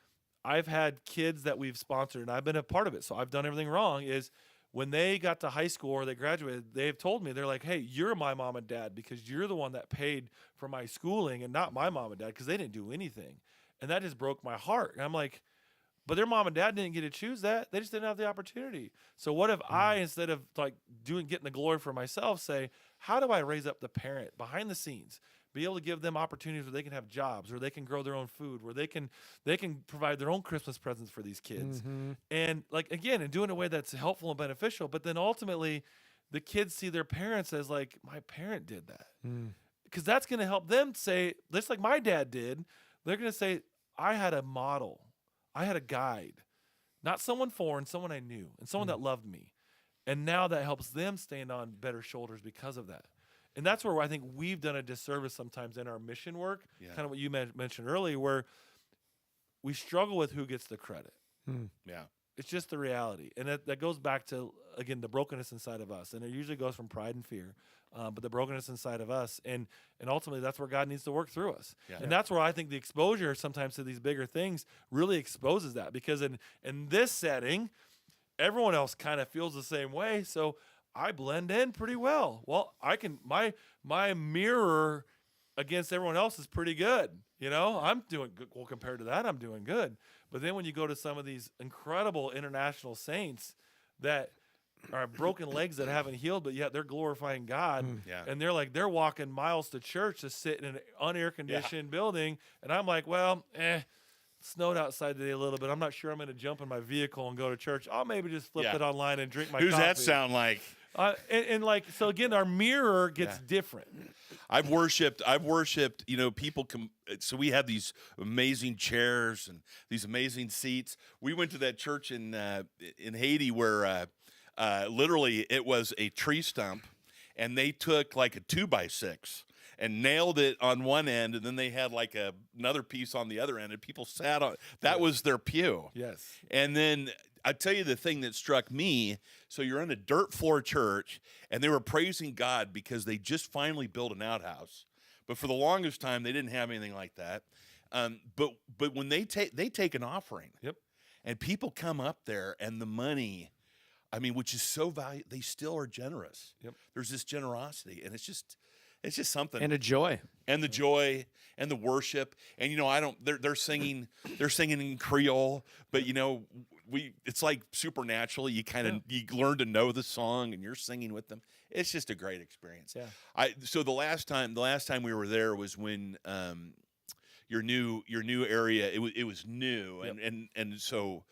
I've had kids that we've sponsored, and I've been a part of it, so I've done everything wrong. Is when they got to high school or they graduated, they've told me, they're like, hey, you're my mom and dad because you're the one that paid for my schooling and not my mom and dad, because they didn't do anything. And that just broke my heart. And I'm like, but their mom and dad didn't get to choose that. They just didn't have the opportunity. So what if I, instead of getting the glory for myself, say, how do I raise up the parent behind the scenes, be able to give them opportunities where they can have jobs, where they can grow their own food, where they can provide their own Christmas presents for these kids. And again, and do it in a way that's helpful and beneficial. But then ultimately the kids see their parents as like, my parent did that. Because that's going to help them say, just like my dad did, they're going to say, I had a model. I had a guide, not someone foreign, someone I knew, and someone that loved me. And now that helps them stand on better shoulders because of that. And that's where I think we've done a disservice sometimes in our mission work, kind of what you mentioned earlier, where we struggle with who gets the credit. Yeah. It's just the reality. And that goes back to, again, the brokenness inside of us. And it usually goes from pride and fear, but the brokenness inside of us. And ultimately, that's where God needs to work through us. Yeah. And that's where I think the exposure sometimes to these bigger things really exposes that. Because in this setting, everyone else kind of feels the same way. So I blend in pretty well. Well, I can, my mirror against everyone else is pretty good. I'm doing good. Well, compared to that, I'm doing good. But then when you go to some of these incredible international saints that are broken legs that haven't healed, but yet they're glorifying God, and they're walking miles to church to sit in an unair-conditioned building, and I'm like, well, it snowed outside today a little bit. I'm not sure I'm going to jump in my vehicle and go to church. I'll maybe just flip it online and drink my coffee. Who's that sound like? So again, our mirror gets different. I've worshipped, people so we have these amazing chairs and these amazing seats. We went to that church in Haiti where literally it was a tree stump, and they took like a 2x6 and nailed it on one end, and then they had like another piece on the other end, and people sat on that was their pew. Yes. And then I tell you the thing that struck me. So you're in a dirt floor church, and they were praising God because they just finally built an outhouse. But for the longest time, they didn't have anything like that. But when they take an offering, Yep. and people come up there, and the money, I mean, which is so valuable, they still are generous. Yep. There's this generosity, and it's just something. And a joy. And the joy and the worship, and they're singing in Creole, but it's like supernatural. You kind of you learn to know the song, and you're singing with them. It's just a great experience. Yeah. So the last time we were there was when your new area, it was new. Yep. And so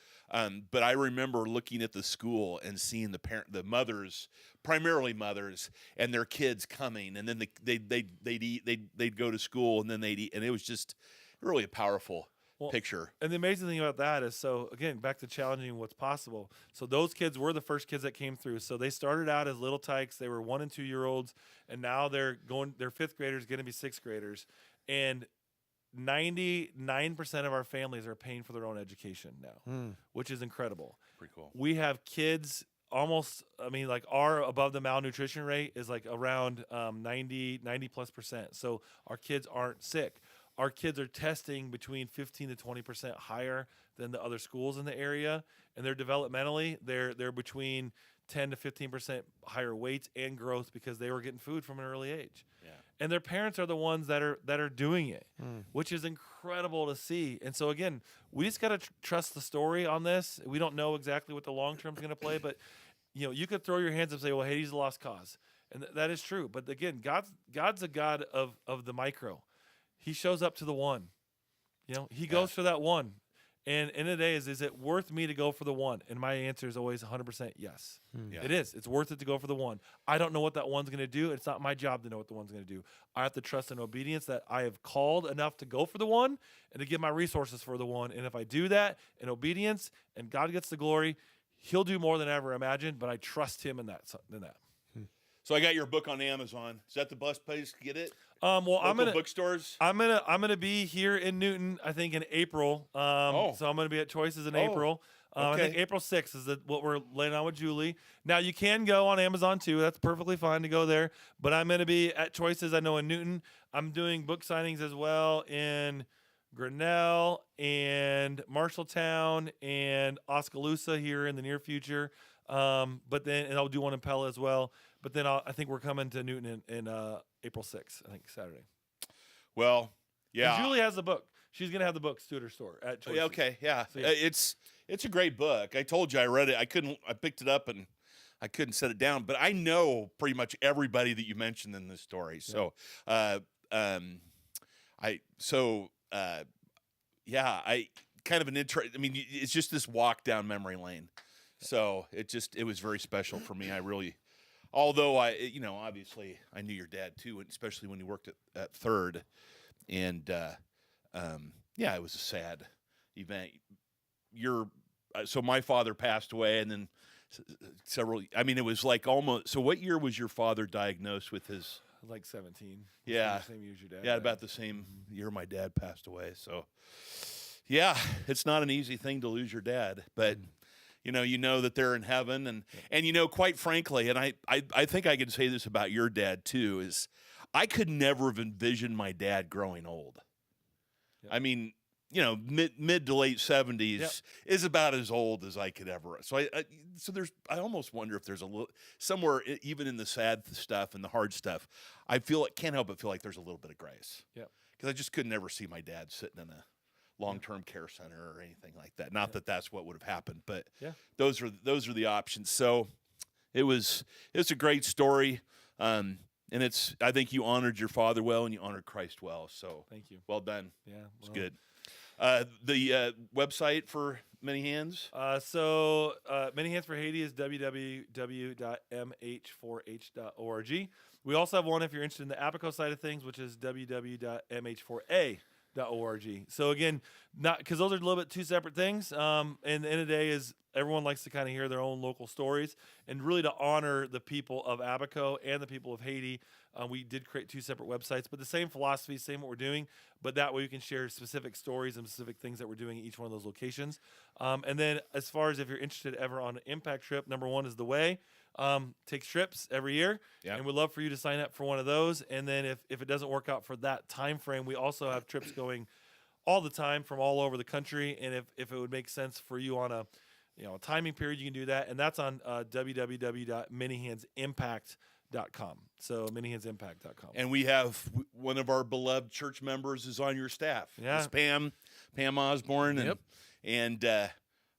but I remember looking at the school and seeing the mothers, primarily mothers, and their kids coming, and then they'd go to school, and then they'd eat, and it was just really a powerful picture. And the amazing thing about that is, so again, back to challenging what's possible. So those kids were the first kids that came through. So they started out as little tykes. They were 1 and 2 year olds, and now they're 5th graders, going to be 6th graders, and 99% of our families are paying for their own education now, which is incredible. Pretty cool. We have kids almost, like our above the malnutrition rate is like around 90+%. So our kids aren't sick. Our kids are testing between 15 to 20% higher than the other schools in the area, and they're developmentally they're between 10 to 15% higher weight and growth because they were getting food from an early age. Yeah. And their parents are the ones that are doing it, which is incredible to see. And so again, we just got to trust the story on this. We don't know exactly what the long term is going to play, but you could throw your hands up and say, "Well, Haiti's a lost cause," and that is true. But again, God's a God of the micro. He shows up to the one. He goes for that one. And in the day is it worth me to go for the one? And my answer is always 100% yes. Yeah. It is. It's worth it to go for the one. I don't know what that one's going to do. It's not my job to know what the one's going to do. I have to trust in obedience that I have called enough to go for the one and to give my resources for the one. And if I do that in obedience and God gets the glory, he'll do more than I ever imagined, but I trust him in that. So I got your book on Amazon. Is that the best place to get it? Well, Local bookstores. I'm gonna be here in Newton. I think in April. So I'm gonna be at Choices in April. I okay. think April 6th is what we're laying on with Julie. Now you can go on Amazon too. That's perfectly fine to go there. But I'm gonna be at Choices. I know in Newton. I'm doing book signings as well in Grinnell and Marshalltown and Oskaloosa here in the near future. But then I'll do one in Pella as well. But then I think we're coming to Newton in April 6th, I think Saturday. Well, yeah. And Julie has the book. She's going to have the books too at her store at Choices. Yeah, okay, yeah. So, yeah. It's a great book. I told you I read it. I picked it up and I couldn't set it down, but I know pretty much everybody that you mentioned in this story. So, I kind of an interest. I mean, it's just this walk down memory lane. So it was very special for me. Although obviously I knew your dad too, and especially when he worked at Third, and it was a sad event. So my father passed away, and then several. I mean, it was like almost. So what year was your father diagnosed with his? Like 17. Yeah, same year as your dad. Yeah, about the same year my dad passed away. So yeah, it's not an easy thing to lose your dad, but. You know that they're in heaven, and quite frankly, and I think I can say this about your dad too, is I could never have envisioned my dad growing old. Yep. I mean, mid to late 70s is about as old as I could ever. So I almost wonder if there's a little somewhere, even in the sad stuff and the hard stuff, can't help but feel like there's a little bit of grace. Yeah, because I just could never see my dad sitting in a long-term care center or anything like that. Not that that's what would have happened, but those are the options. So it's a great story, and I think you honored your father well and you honored Christ well. So thank you. Well done. Yeah, it's good. The website for Many Hands. Many Hands for Haiti is www.mh4h.org. We also have one if you're interested in the Apico side of things, which is www.mh4a.org. So again, not because those are a little bit two separate things. And the end of the day is everyone likes to kind of hear their own local stories, and really to honor the people of Abaco and the people of Haiti. We did create 2 separate websites, but the same philosophy, same what we're doing, but that way we can share specific stories and specific things that we're doing at each one of those locations. And then as far as if you're interested ever on an impact trip, number 1 is The Way. Takes trips every year, Yeah. and we'd love for you to sign up for one of those. And then if it doesn't work out for that time frame, we also have trips going all the time from all over the country. And if it would make sense for you on a timing period, you can do that. And that's on www.manyhandsimpact.com. So manyhandsimpact.com. And we have one of our beloved church members is on your staff. Yeah. It's Pam Osborne. And, Yep. and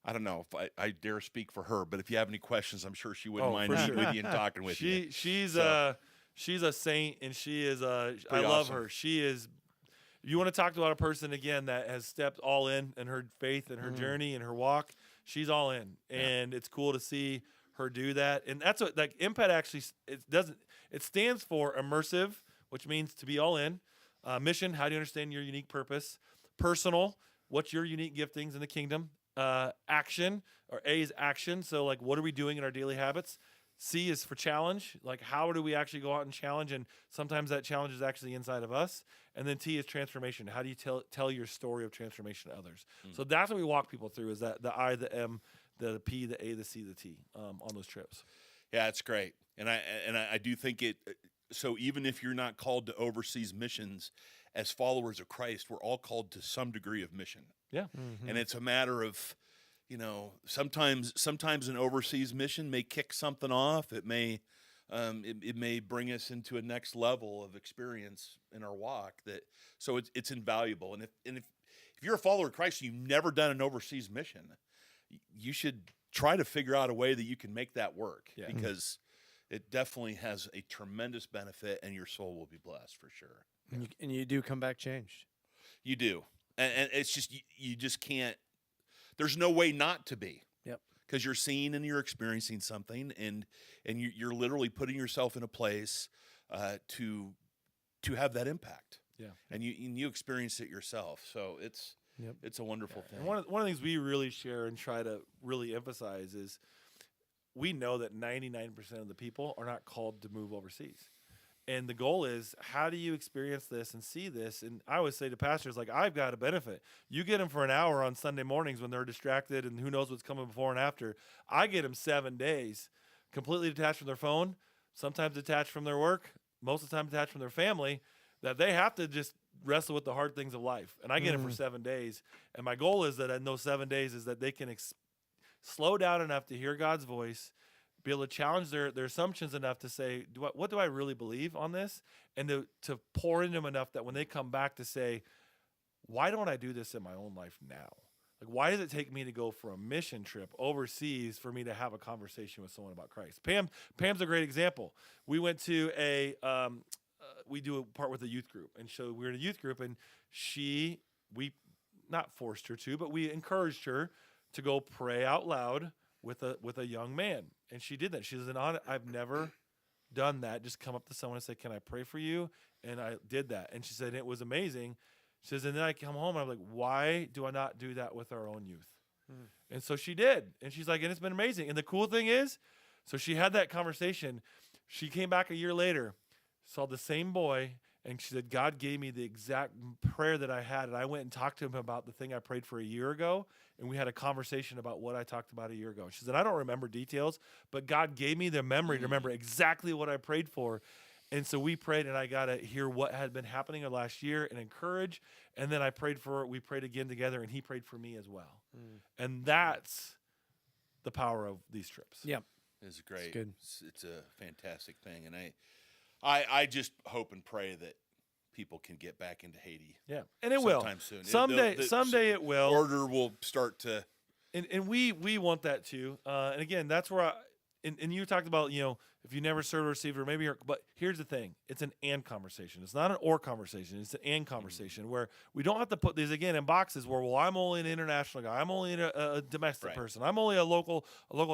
I don't know if I dare speak for her, but if you have any questions, I'm sure she wouldn't mind for meeting sure. with you and talking with you. She's So. she's a saint, and she is I pretty love awesome. her. She is. You want to talk about a person again that has stepped all in her faith and her journey and her walk. She's all in, and it's cool to see her do that. And that's what Impact actually it stands for immersive, which means to be all in. Mission, how do you understand your unique purpose? Personal, what's your unique giftings in the kingdom? Action, or A is action. So what are we doing in our daily habits? C is for challenge. How do we actually go out and challenge? And sometimes that challenge is actually inside of us. And then T is transformation. How do you tell your story of transformation to others? So that's what we walk people through, is that the I, the M, the P, the A, the C, the T on those trips. Yeah, it's great. And I do think it. So even if you're not called to overseas missions, as followers of Christ, we're all called to some degree of mission. Yeah. And it's a matter of, sometimes an overseas mission may kick something off. It may bring us into a next level of experience in our walk. So it's invaluable. And if you're a follower of Christ and you've never done an overseas mission, you should try to figure out a way that you can make that work, because it definitely has a tremendous benefit, and your soul will be blessed for sure. And you do come back changed. You do. And it's just, you just can't, there's no way not to be. Yep. Because you're seeing and you're experiencing something, and you're literally putting yourself in a place to have that impact. Yeah. And you experience it yourself. So it's a wonderful thing. And one of the things we really share and try to really emphasize is we know that 99% of the people are not called to move overseas. And the goal is, how do you experience this and see this? And I always say to pastors, I've got a benefit. You get them for an hour on Sunday mornings when they're distracted and who knows what's coming before and after. I get them 7 days, completely detached from their phone, sometimes detached from their work, most of the time detached from their family, that they have to just wrestle with the hard things of life. And I get them for 7 days. And my goal is that in those 7 days is that they can slow down enough to hear God's voice, be able to challenge their assumptions enough to say, what do I really believe on this? And to pour into them enough that when they come back to say, why don't I do this in my own life now? Why does it take me to go for a mission trip overseas for me to have a conversation with someone about Christ? Pam's a great example. We went to we do a part with a youth group. And so we were in a youth group, and we not forced her to, but we encouraged her to go pray out loud with a young man. And she did that. She said, I've never done that. Just come up to someone and say, can I pray for you? And I did that. And she said, it was amazing. She says, and then I come home and I'm like, why do I not do that with our own youth? And so she did. And she's like, and it's been amazing. And the cool thing is, so she had that conversation. She came back a year later, saw the same boy, and she said, God gave me the exact prayer that I had. And I went and talked to him about the thing I prayed for a year ago. And we had a conversation about what I talked about a year ago. She said, I don't remember details, but God gave me the memory to remember exactly what I prayed for. And so we prayed, and I got to hear what had been happening in the last year and encourage. And then we prayed again together, and he prayed for me as well. And that's the power of these trips. Yep. It's great. It's good. It's a fantastic thing. And I just hope and pray that people can get back into Haiti. Yeah. And it will. Sometime soon. Someday it will. Order will start to. And we want that too. And again, that's where and you talked about, if you never served or received, or maybe but here's the thing. It's an and conversation. It's not an or conversation. It's an and conversation where we don't have to put these again in boxes where, well, I'm only an international guy. I'm only a domestic person. I'm only a local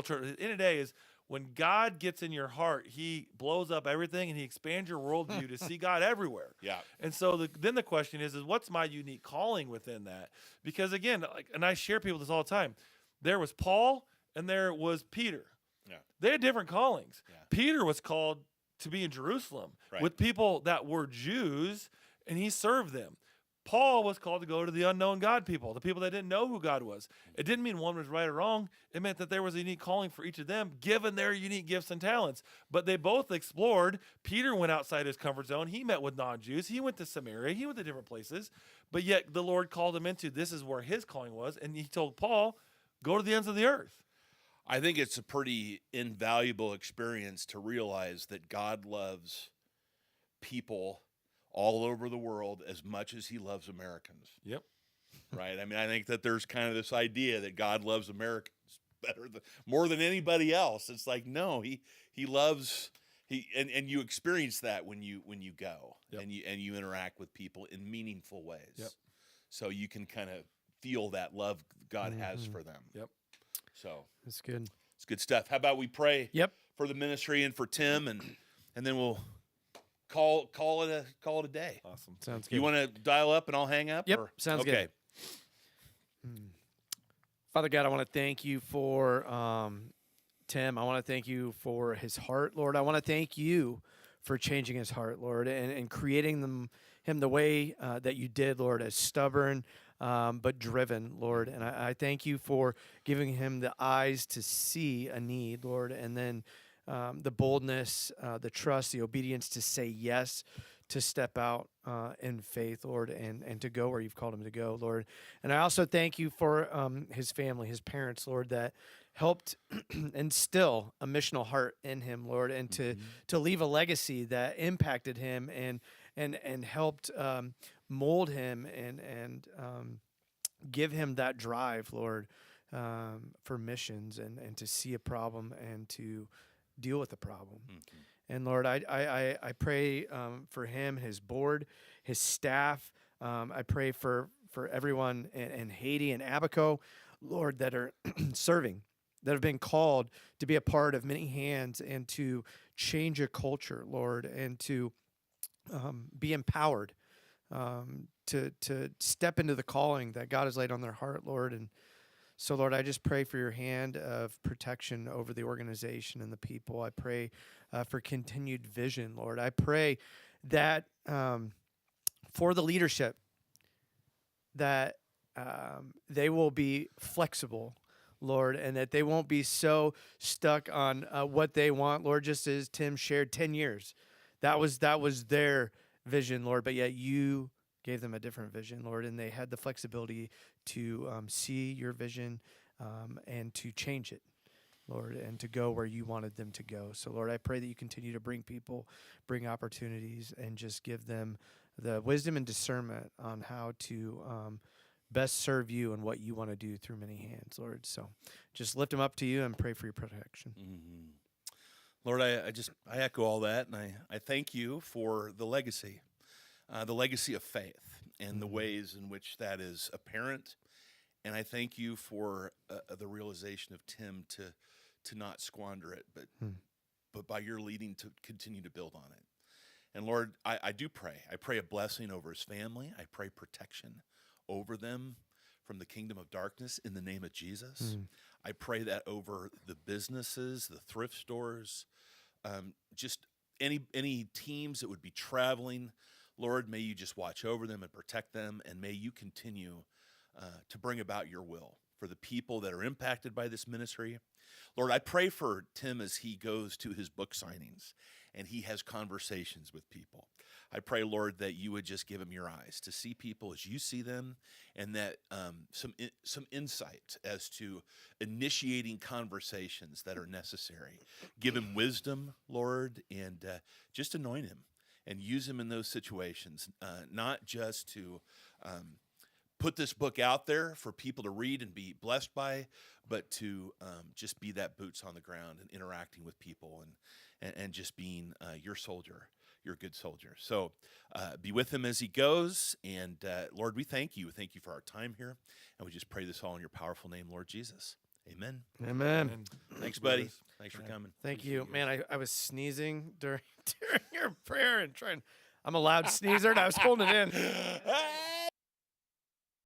church. At the end of the day is, when God gets in your heart, he blows up everything and he expands your worldview to see God everywhere. Yeah. And so then the question is what's my unique calling within that? Because again, and I share people this all the time. There was Paul, and there was Peter. Yeah. They had different callings. Yeah. Peter was called to be in Jerusalem Right. with people that were Jews, and he served them. Paul was called to go to the unknown God people, the people that didn't know who God was. It didn't mean one was right or wrong. It meant that there was a unique calling for each of them, given their unique gifts and talents. But they both explored. Peter went outside his comfort zone. He met with non-Jews. He went to Samaria. He went to different places. But yet the Lord called him into this is where his calling was. And he told Paul, go to the ends of the earth. I think it's a pretty invaluable experience to realize that God loves people all over the world as much as he loves Americans, Yep. right? I mean, I think that there's kind of this idea that God loves Americans more than anybody else. It's like, no, he loves and you experience that when you go. Yep. and you interact with people in meaningful ways. Yep. So you can kind of feel that love God has for them. Yep. So That's good. it's good stuff. How about we pray Yep. for the ministry and for Tim, and then we'll call it a day. Awesome. Sounds good. You want to dial up and I'll hang up? Yep, or? sounds good. Okay. Father God, I want to thank you for Tim. I want to thank you for his heart, Lord. I want to thank you for changing his heart, Lord, and creating him the way that you did, Lord, as stubborn but driven, Lord. And I thank you for giving him the eyes to see a need, Lord, and then the boldness, the trust, the obedience to say yes, to step out in faith, Lord, and to go where you've called him to go, Lord. And I also thank you for his family, his parents, Lord, that helped instill a missional heart in him, Lord, and to leave a legacy that impacted him and helped mold him and give him that drive, Lord, for missions and to see a problem and to deal with the problem. And Lord, I pray for him, his board, his staff. I pray for everyone in Haiti and Abaco, Lord, that are serving, that have been called to be a part of many hands and to change a culture, Lord, and to be empowered to step into the calling that God has laid on their heart, Lord. And so, Lord, I just pray for your hand of protection over the organization and the people. I pray for continued vision, Lord. I pray that for the leadership, that they will be flexible, Lord, and that they won't be so stuck on what they want, Lord, just as Tim shared 10 years. That was their vision, Lord, but yet you gave them a different vision, Lord, and they had the flexibility to see your vision and to change it, Lord, and to go where you wanted them to go. So, Lord, I pray that you continue to bring people, bring opportunities, and just give them the wisdom and discernment on how to best serve you and what you want to do through many hands, Lord. So just lift them up to you and pray for your protection. Mm-hmm. Lord, I echo all that, and I thank you for the legacy of faith and the ways in which that is apparent. And I thank you for the realization of Tim to not squander it, but by your leading to continue to build on it. And Lord, I do pray. I pray a blessing over his family. I pray protection over them from the kingdom of darkness in the name of Jesus. I pray that over the businesses, the thrift stores, just any teams that would be traveling. Lord, may you just watch over them and protect them, and may you continue to bring about your will for the people that are impacted by this ministry. Lord, I pray for Tim as he goes to his book signings and he has conversations with people. I pray, Lord, that you would just give him your eyes to see people as you see them, and that some insight as to initiating conversations that are necessary. Give him wisdom, Lord, and just anoint him and use him in those situations, not just to put this book out there for people to read and be blessed by, but to just be that boots on the ground and interacting with people and just being your soldier, your good soldier. So be with him as he goes. And Lord, we thank you. Thank you for our time here. And we just pray this all in your powerful name, Lord Jesus. Amen. Amen. Thanks, buddy. Thanks for coming. Thank you. Man, I was sneezing during your prayer and I'm a loud sneezer, and I was holding it in.